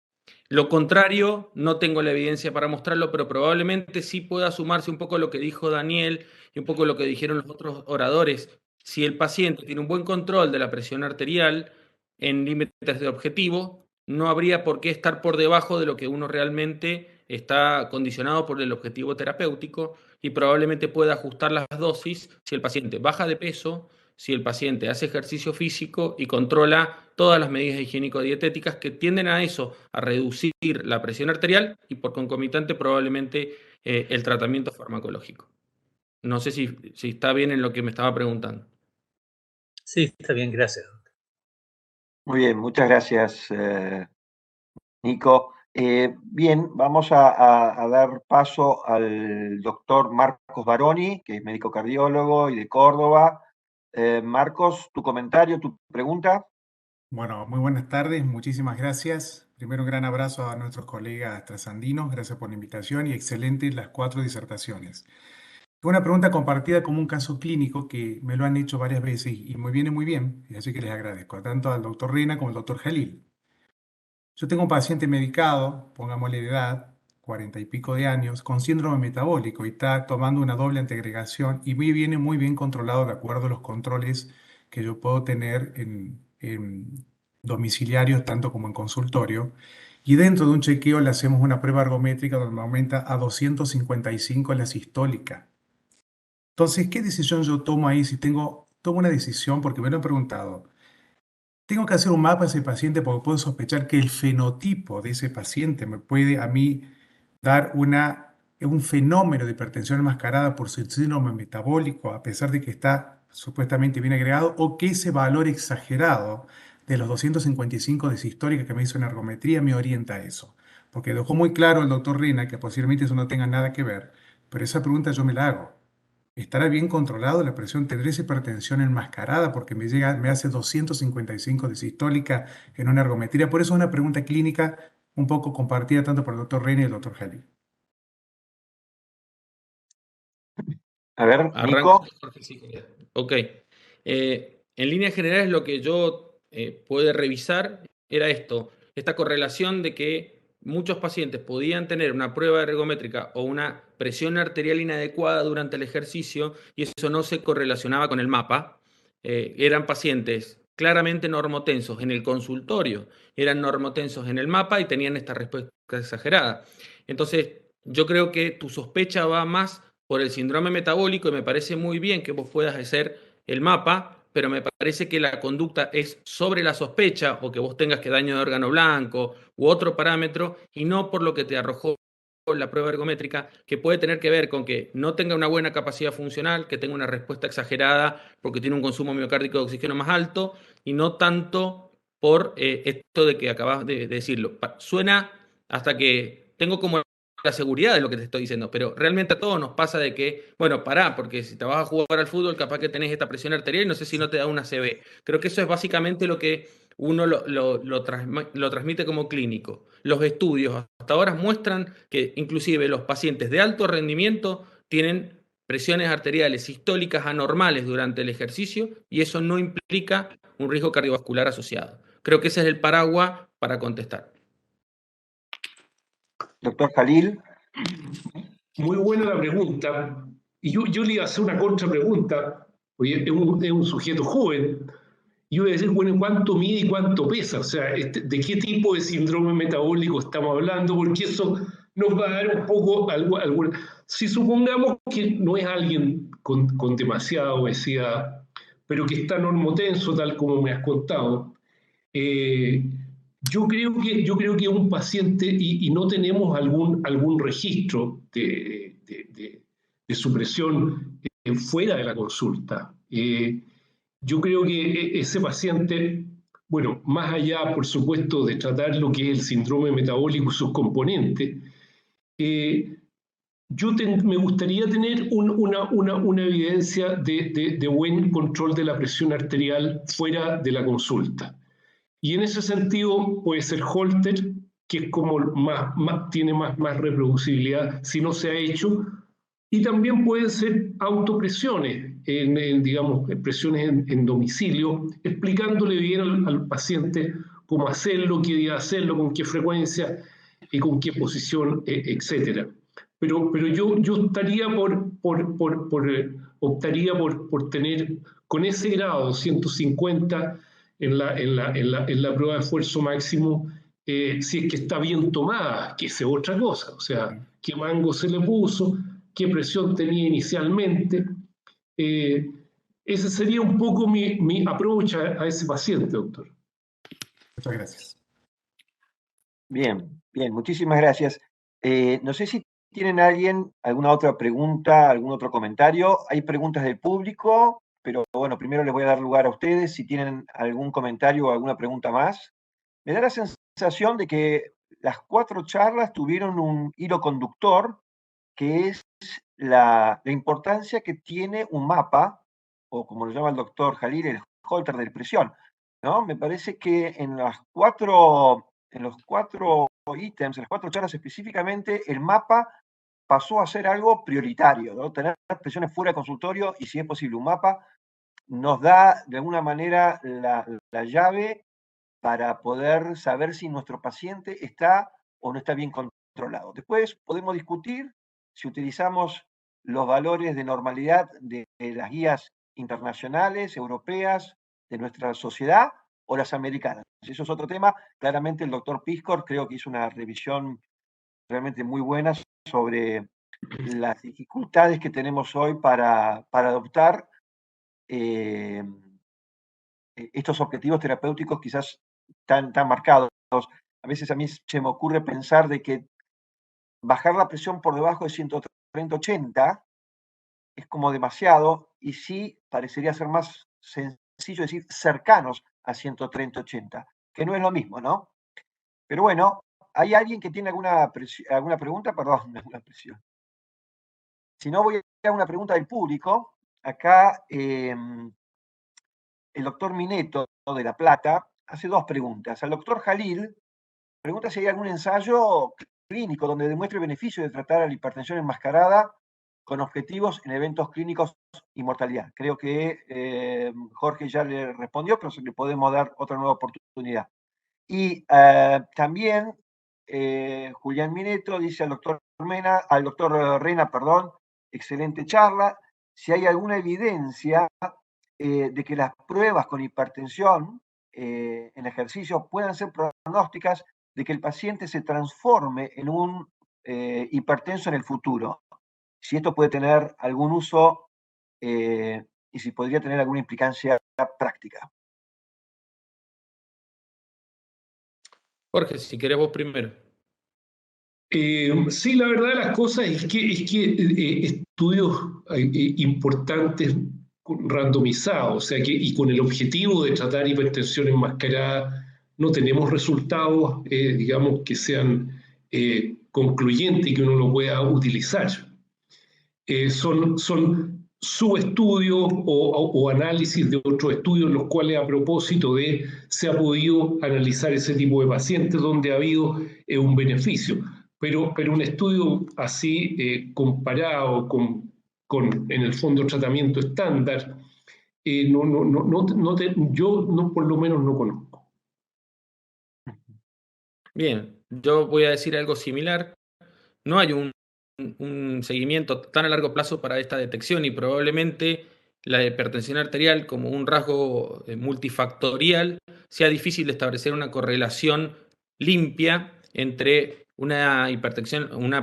Lo contrario, no tengo la evidencia para mostrarlo, pero probablemente sí pueda sumarse un poco lo que dijo Daniel y un poco lo que dijeron los otros oradores. Si el paciente tiene un buen control de la presión arterial en límites de objetivo, no habría por qué estar por debajo de lo que uno realmente está condicionado por el objetivo terapéutico y probablemente pueda ajustar las dosis si el paciente baja de peso, si el paciente hace ejercicio físico y controla todas las medidas higiénico-dietéticas que tienden a eso, a reducir la presión arterial y por concomitante probablemente el tratamiento farmacológico. No sé si está bien en lo que me estaba preguntando. Sí, está bien, gracias. Muy bien, muchas gracias, Nico. Bien, vamos a dar paso al doctor Marcos Baroni, que es médico cardiólogo y de Córdoba. Marcos, tu comentario, tu pregunta. Bueno, muy buenas tardes, muchísimas gracias. Primero, un gran abrazo a nuestros colegas trasandinos, gracias por la invitación y excelentes las 4 disertaciones. Una pregunta compartida como un caso clínico que me lo han hecho varias veces y me viene muy bien, y así que les agradezco, tanto al doctor Rena como al doctor Jalil. Yo tengo un paciente medicado, pongámosle de edad, 40 y pico de años, con síndrome metabólico y está tomando una doble antiagregación y viene muy bien controlado de acuerdo a los controles que yo puedo tener en domiciliarios, tanto como en consultorio. Y dentro de un chequeo le hacemos una prueba ergométrica donde me aumenta a 255 la sistólica. Entonces, ¿qué decisión yo tomo ahí si tomo una decisión? Porque me lo han preguntado. Tengo que hacer un mapa a ese paciente porque puedo sospechar que el fenotipo de ese paciente me puede a mí dar un fenómeno de hipertensión enmascarada por su síndrome metabólico, a pesar de que está supuestamente bien agregado, o que ese valor exagerado de los 255 de sistólica que me hizo en ergometría me orienta a eso. Porque dejó muy claro el doctor Rina que posiblemente eso no tenga nada que ver, pero esa pregunta yo me la hago. ¿Estará bien controlado la presión? ¿Tendré esa hipertensión enmascarada? Porque me hace 255 de sistólica en una ergometría. Por eso es una pregunta clínica un poco compartida tanto por el doctor Reina y el doctor Jalil. A ver, Arranco. Nico. Ok. En líneas generales lo que yo pude revisar era esta correlación de que muchos pacientes podían tener una prueba ergométrica o una presión arterial inadecuada durante el ejercicio y eso no se correlacionaba con el mapa. Eran pacientes claramente normotensos en el consultorio, eran normotensos en el mapa y tenían esta respuesta exagerada. Entonces, yo creo que tu sospecha va más por el síndrome metabólico y me parece muy bien que vos puedas hacer el mapa, pero me parece que la conducta es sobre la sospecha o que vos tengas que daño de órgano blanco u otro parámetro y no por lo que te arrojó la prueba ergométrica, que puede tener que ver con que no tenga una buena capacidad funcional, que tenga una respuesta exagerada porque tiene un consumo miocárdico de oxígeno más alto y no tanto por esto de que acabas de decirlo. Suena hasta que tengo como la seguridad de lo que te estoy diciendo, pero realmente a todos nos pasa de que, bueno, pará, porque si te vas a jugar al fútbol, capaz que tenés esta presión arterial y no sé si no te da una CB. Creo que eso es básicamente lo que uno lo transmite como clínico. Los estudios hasta ahora muestran que inclusive los pacientes de alto rendimiento tienen presiones arteriales sistólicas anormales durante el ejercicio y eso no implica un riesgo cardiovascular asociado. Creo que ese es el paraguas para contestar. Doctor Jalil. Muy buena la pregunta. Y yo le iba a hacer una contrapregunta. Oye, es un sujeto joven. Y yo voy a decir, bueno, ¿cuánto mide y cuánto pesa? O sea, ¿de qué tipo de síndrome metabólico estamos hablando? Porque eso nos va a dar un poco algo. Si supongamos que no es alguien con demasiada obesidad, pero que está normotenso, tal como me has contado, yo creo que un paciente, y no tenemos algún registro de su presión fuera de la consulta. Yo creo que ese paciente, bueno, más allá, por supuesto, de tratar lo que es el síndrome metabólico y sus componentes, me gustaría tener una evidencia de buen control de la presión arterial fuera de la consulta. Y en ese sentido puede ser Holter, que es como tiene más reproducibilidad si no se ha hecho, y también pueden ser autopresiones, digamos, presiones en domicilio, explicándole bien al paciente cómo hacerlo, qué día hacerlo, con qué frecuencia. y con qué posición, etcétera. Pero yo optaría por tener con ese grado 150 en la prueba de esfuerzo máximo, si es que está bien tomada, que es otra cosa, o sea, qué mango se le puso, qué presión tenía inicialmente. Ese sería un poco mi approach a ese paciente, doctor. Muchas gracias. Bien, bien, muchísimas gracias. No sé si tienen alguna otra pregunta, algún otro comentario. Hay preguntas del público, pero bueno, primero les voy a dar lugar a ustedes si tienen algún comentario o alguna pregunta más. Me da la sensación de que las 4 charlas tuvieron un hilo conductor, que es la importancia que tiene un mapa, o como lo llama el doctor Jalil, el Holter de presión, ¿no? Me parece que en los 4 ítems, en las 4 charlas específicamente, el mapa pasó a ser algo prioritario, ¿no? Tener presiones fuera de consultorio y, si es posible, un mapa nos da de alguna manera la llave para poder saber si nuestro paciente está o no está bien controlado. Después podemos discutir si utilizamos los valores de normalidad de las guías internacionales, europeas, de nuestra sociedad o las americanas. Eso es otro tema. Claramente el doctor Piscor creo que hizo una revisión realmente muy buena sobre las dificultades que tenemos hoy para adoptar estos objetivos terapéuticos quizás tan marcados. A veces a mí se me ocurre pensar de que bajar la presión por debajo de 130/80 es como demasiado, y sí parecería ser más sencillo decir cercanos a 130/80, que no es lo mismo, ¿no? Pero bueno, ¿hay alguien que tiene alguna pregunta? Perdón, alguna presión. Si no, voy a una pregunta del público. Acá el doctor Mineto de La Plata hace 2 preguntas. Al doctor Jalil pregunta si hay algún ensayo clínico donde demuestre el beneficio de tratar a la hipertensión enmascarada con objetivos en eventos clínicos y mortalidad. Creo que Jorge ya le respondió, pero le podemos dar otra nueva oportunidad. Y también Julián Mineto dice al doctor Rena, excelente charla, si hay alguna evidencia de que las pruebas con hipertensión en ejercicio puedan ser pronósticas de que el paciente se transforme en un hipertenso en el futuro. Si esto puede tener algún uso y si podría tener alguna implicancia práctica. Jorge, si querés vos primero. Sí, la verdad de las cosas es que estudios importantes randomizados, o sea que, y con el objetivo de tratar hipertensión enmascarada, no tenemos resultados, digamos, que sean concluyentes y que uno lo pueda utilizar. Son subestudios o análisis de otros estudios, los cuales a propósito de se ha podido analizar ese tipo de pacientes donde ha habido un beneficio. Pero un estudio así comparado con en el fondo tratamiento estándar, yo por lo menos no conozco. Bien, yo voy a decir algo similar. No hay un seguimiento tan a largo plazo para esta detección y probablemente la hipertensión arterial como un rasgo multifactorial sea difícil de establecer una correlación limpia entre una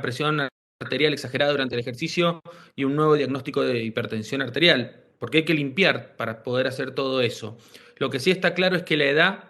presión arterial exagerada durante el ejercicio y un nuevo diagnóstico de hipertensión arterial, porque hay que limpiar para poder hacer todo eso. Lo que sí está claro es que la edad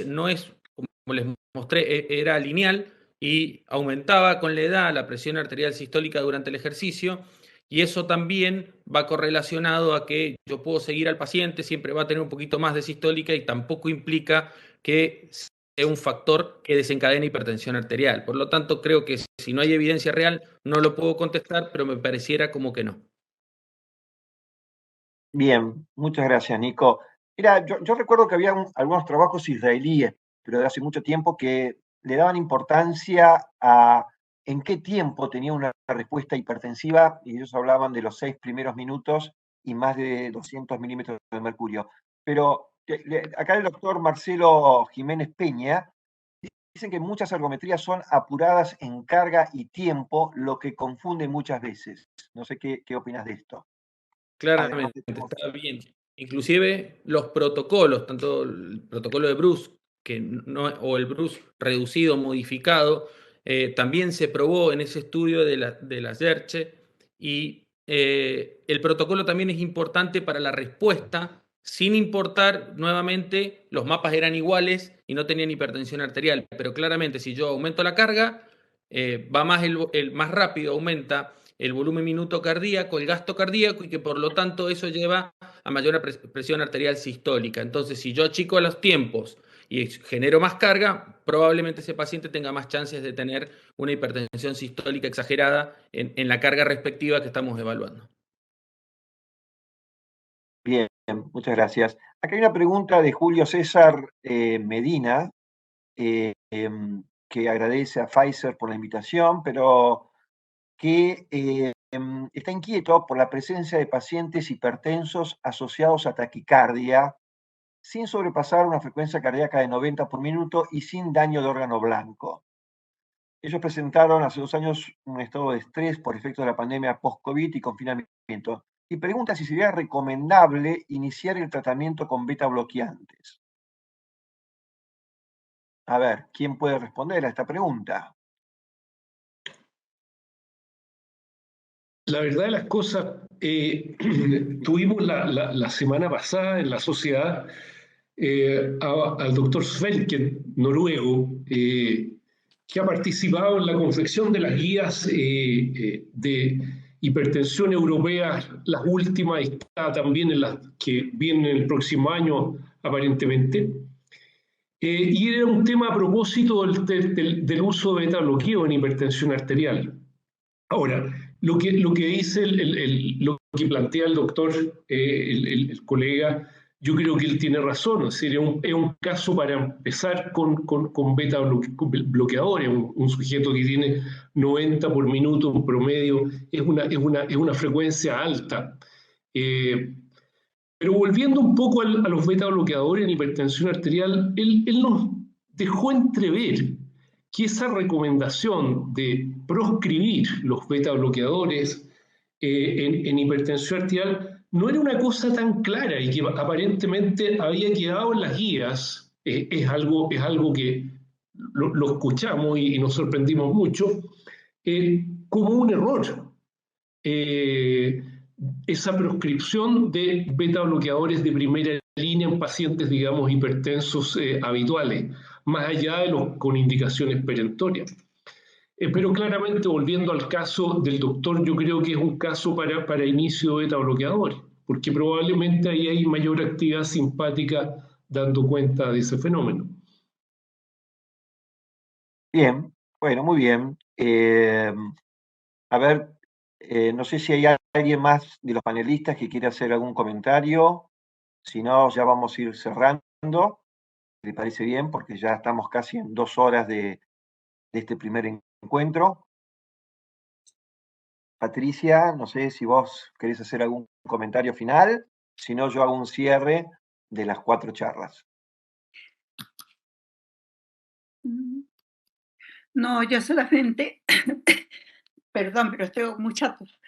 no es, como les mostré, era lineal y aumentaba con la edad la presión arterial sistólica durante el ejercicio, y eso también va correlacionado a que yo puedo seguir al paciente, siempre va a tener un poquito más de sistólica y tampoco implica que sea un factor que desencadene hipertensión arterial. Por lo tanto, creo que si no hay evidencia real, no lo puedo contestar, pero me pareciera como que no. Bien, muchas gracias, Nico. Mira, yo recuerdo que había algunos trabajos israelíes, pero de hace mucho tiempo, que le daban importancia a en qué tiempo tenía una respuesta hipertensiva, y ellos hablaban de los 6 primeros minutos y más de 200 milímetros de mercurio. Pero acá el doctor Marcelo Jiménez Peña dicen que muchas ergometrías son apuradas en carga y tiempo, lo que confunde muchas veces. No sé qué opinas de esto. Claramente, está bien. Inclusive los protocolos, tanto el protocolo de Bruce o el Bruce reducido, modificado, también se probó en ese estudio de la SERCHE, y el protocolo también es importante para la respuesta, sin importar, nuevamente, los mapas eran iguales y no tenían hipertensión arterial, pero claramente si yo aumento la carga, va más más rápido, aumenta el volumen minuto cardíaco, el gasto cardíaco, y que por lo tanto eso lleva a mayor presión arterial sistólica. Entonces, si yo achico los tiempos y genero más carga, probablemente ese paciente tenga más chances de tener una hipertensión sistólica exagerada en la carga respectiva que estamos evaluando. Bien, muchas gracias. Acá hay una pregunta de Julio César Medina, que agradece a Pfizer por la invitación, pero que está inquieto por la presencia de pacientes hipertensos asociados a taquicardia, sin sobrepasar una frecuencia cardíaca de 90 por minuto y sin daño de órgano blanco. Ellos presentaron hace 2 años un estado de estrés por efecto de la pandemia post-COVID y confinamiento, y pregunta si sería recomendable iniciar el tratamiento con beta bloqueantes. A ver, ¿quién puede responder a esta pregunta? La verdad de las cosas, tuvimos la semana pasada en la sociedad al doctor Svelken, noruego, que ha participado en la confección de las guías de hipertensión europea, las últimas, y está también en las que vienen el próximo año, aparentemente. Y era un tema a propósito del uso de beta bloqueo en hipertensión arterial. Ahora, lo que dice, lo que plantea el doctor, el colega, yo creo que él tiene razón. Es decir, es un caso para empezar con beta bloqueadores. Un sujeto que tiene 90 por minuto en promedio es una frecuencia alta. Pero volviendo un poco a los beta bloqueadores en hipertensión arterial, él nos dejó entrever que esa recomendación de proscribir los beta bloqueadores en hipertensión arterial no era una cosa tan clara y que aparentemente había quedado en las guías. Es algo que lo escuchamos y nos sorprendimos mucho, como un error. Esa proscripción de beta bloqueadores de primera línea en pacientes, digamos, hipertensos habituales, más allá de los con indicaciones perentorias. Pero claramente, volviendo al caso del doctor, yo creo que es un caso para inicio de beta bloqueadores, porque probablemente ahí hay mayor actividad simpática dando cuenta de ese fenómeno. Bien, bueno, muy bien. A ver, no sé si hay alguien más de los panelistas que quiera hacer algún comentario. Si no, ya vamos a ir cerrando. ¿Le parece bien? Porque ya estamos casi en 2 horas de este primer encuentro. Patricia, no sé si vos querés hacer algún comentario final. Si no, yo hago un cierre de las 4 charlas. No, yo solamente, perdón, pero tengo mucha tos.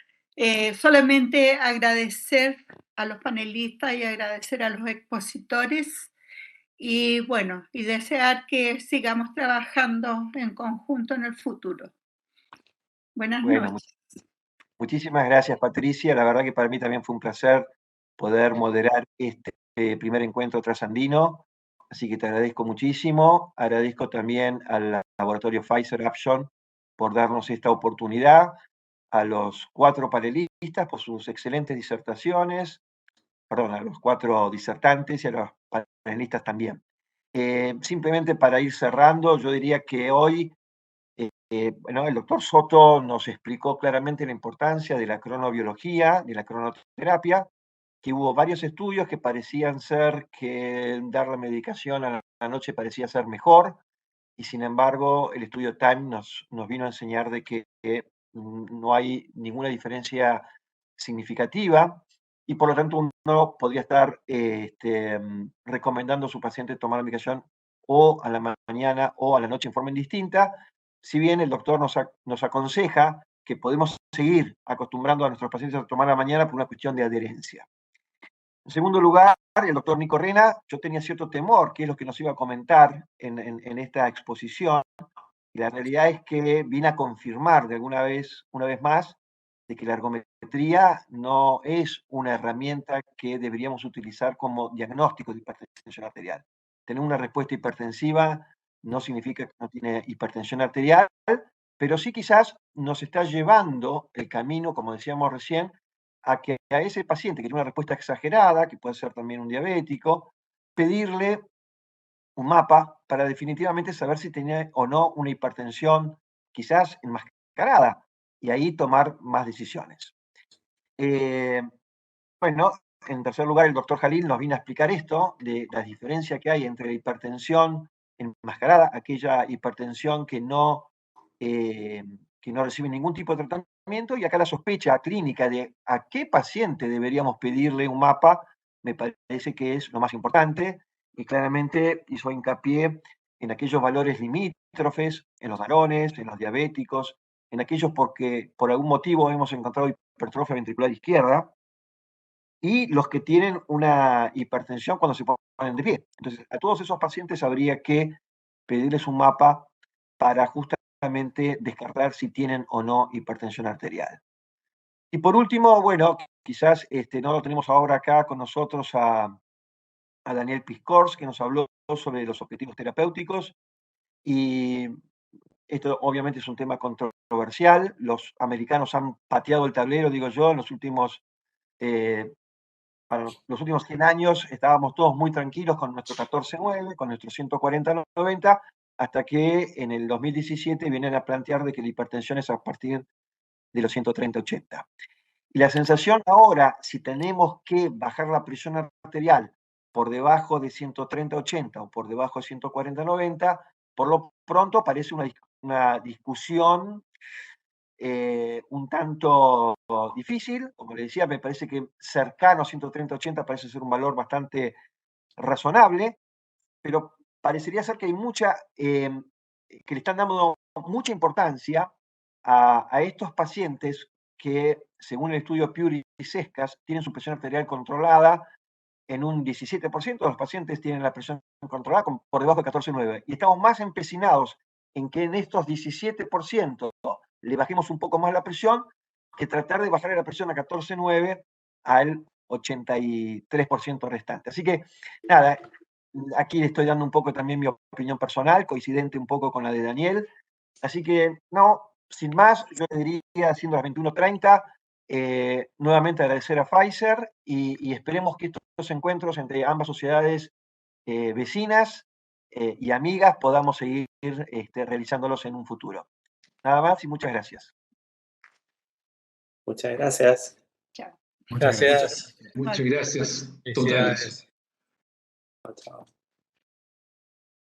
Solamente agradecer a los panelistas y agradecer a los expositores y bueno, y desear que sigamos trabajando en conjunto en el futuro. Buenas noches. Muchísimas gracias, Patricia. La verdad que para mí también fue un placer poder moderar este primer encuentro trasandino. Así que te agradezco muchísimo. Agradezco también al laboratorio Pfizer Upjohn por darnos esta oportunidad, a los 4 panelistas por sus excelentes disertaciones, perdón, a los 4 disertantes y a los panelistas también. Simplemente para ir cerrando, yo diría que hoy, bueno, el doctor Soto nos explicó claramente la importancia de la cronobiología, de la cronoterapia, que hubo varios estudios que parecían ser que dar la medicación a la noche parecía ser mejor, y sin embargo el estudio Time nos vino a enseñar de que no hay ninguna diferencia significativa, y por lo tanto uno podría estar recomendando a su paciente tomar la medicación o a la mañana o a la noche en forma indistinta, si bien el doctor nos aconseja que podemos seguir acostumbrando a nuestros pacientes a tomar a la mañana por una cuestión de adherencia. En segundo lugar, el doctor Nico Rena, yo tenía cierto temor, que es lo que nos iba a comentar en esta exposición, y la realidad es que vine a confirmar de una vez más, de que la ergometría no es una herramienta que deberíamos utilizar como diagnóstico de hipertensión arterial. Tener una respuesta hipertensiva no significa que no tiene hipertensión arterial, pero sí quizás nos está llevando el camino, como decíamos recién, a que a ese paciente que tiene una respuesta exagerada, que puede ser también un diabético, pedirle un mapa para definitivamente saber si tenía o no una hipertensión quizás enmascarada y ahí tomar más decisiones. Bueno, en tercer lugar, el doctor Jalil nos vino a explicar esto, de la diferencia que hay entre la hipertensión enmascarada, aquella hipertensión que no recibe ningún tipo de tratamiento, y acá la sospecha clínica de a qué paciente deberíamos pedirle un mapa, me parece que es lo más importante, y claramente hizo hincapié en aquellos valores limítrofes, en los varones, en los diabéticos, en aquellos porque por algún motivo hemos encontrado hipertrofia ventricular izquierda, y los que tienen una hipertensión cuando se ponen de pie. Entonces, a todos esos pacientes habría que pedirles un mapa para justamente descartar si tienen o no hipertensión arterial. Y por último, bueno, quizás no lo tenemos ahora acá con nosotros a Daniel Piscors, que nos habló sobre los objetivos terapéuticos, y esto obviamente es un tema controversial. Los americanos han pateado el tablero, digo yo, en los últimos 100 años estábamos todos muy tranquilos con nuestro 14-9, con nuestro 140-90, hasta que en el 2017 vienen a plantear de que la hipertensión es a partir de los 130-80. Y la sensación ahora, si tenemos que bajar la presión arterial por debajo de 130-80 o por debajo de 140-90, por lo pronto parece una discusión un tanto difícil. Como le decía, me parece que cercano a 130-80 parece ser un valor bastante razonable, pero parecería ser que hay que le están dando mucha importancia a estos pacientes que, según el estudio Puri y Sescas, tienen su presión arterial controlada. En un 17% de los pacientes tienen la presión controlada por debajo de 14,9. Y estamos más empecinados en que en estos 17% le bajemos un poco más la presión, que tratar de bajar la presión a 14,9 al 83% restante. Así que, nada, aquí le estoy dando un poco también mi opinión personal, coincidente un poco con la de Daniel. Así que, no, sin más, yo le diría, siendo las 21:30, nuevamente agradecer a Pfizer y esperemos que estos encuentros entre ambas sociedades vecinas y amigas podamos seguir realizándolos en un futuro. Nada más y muchas gracias. Muchas gracias. Chao. Muchas gracias. Gracias. Muchas gracias. Felicidades. Totales. Chao.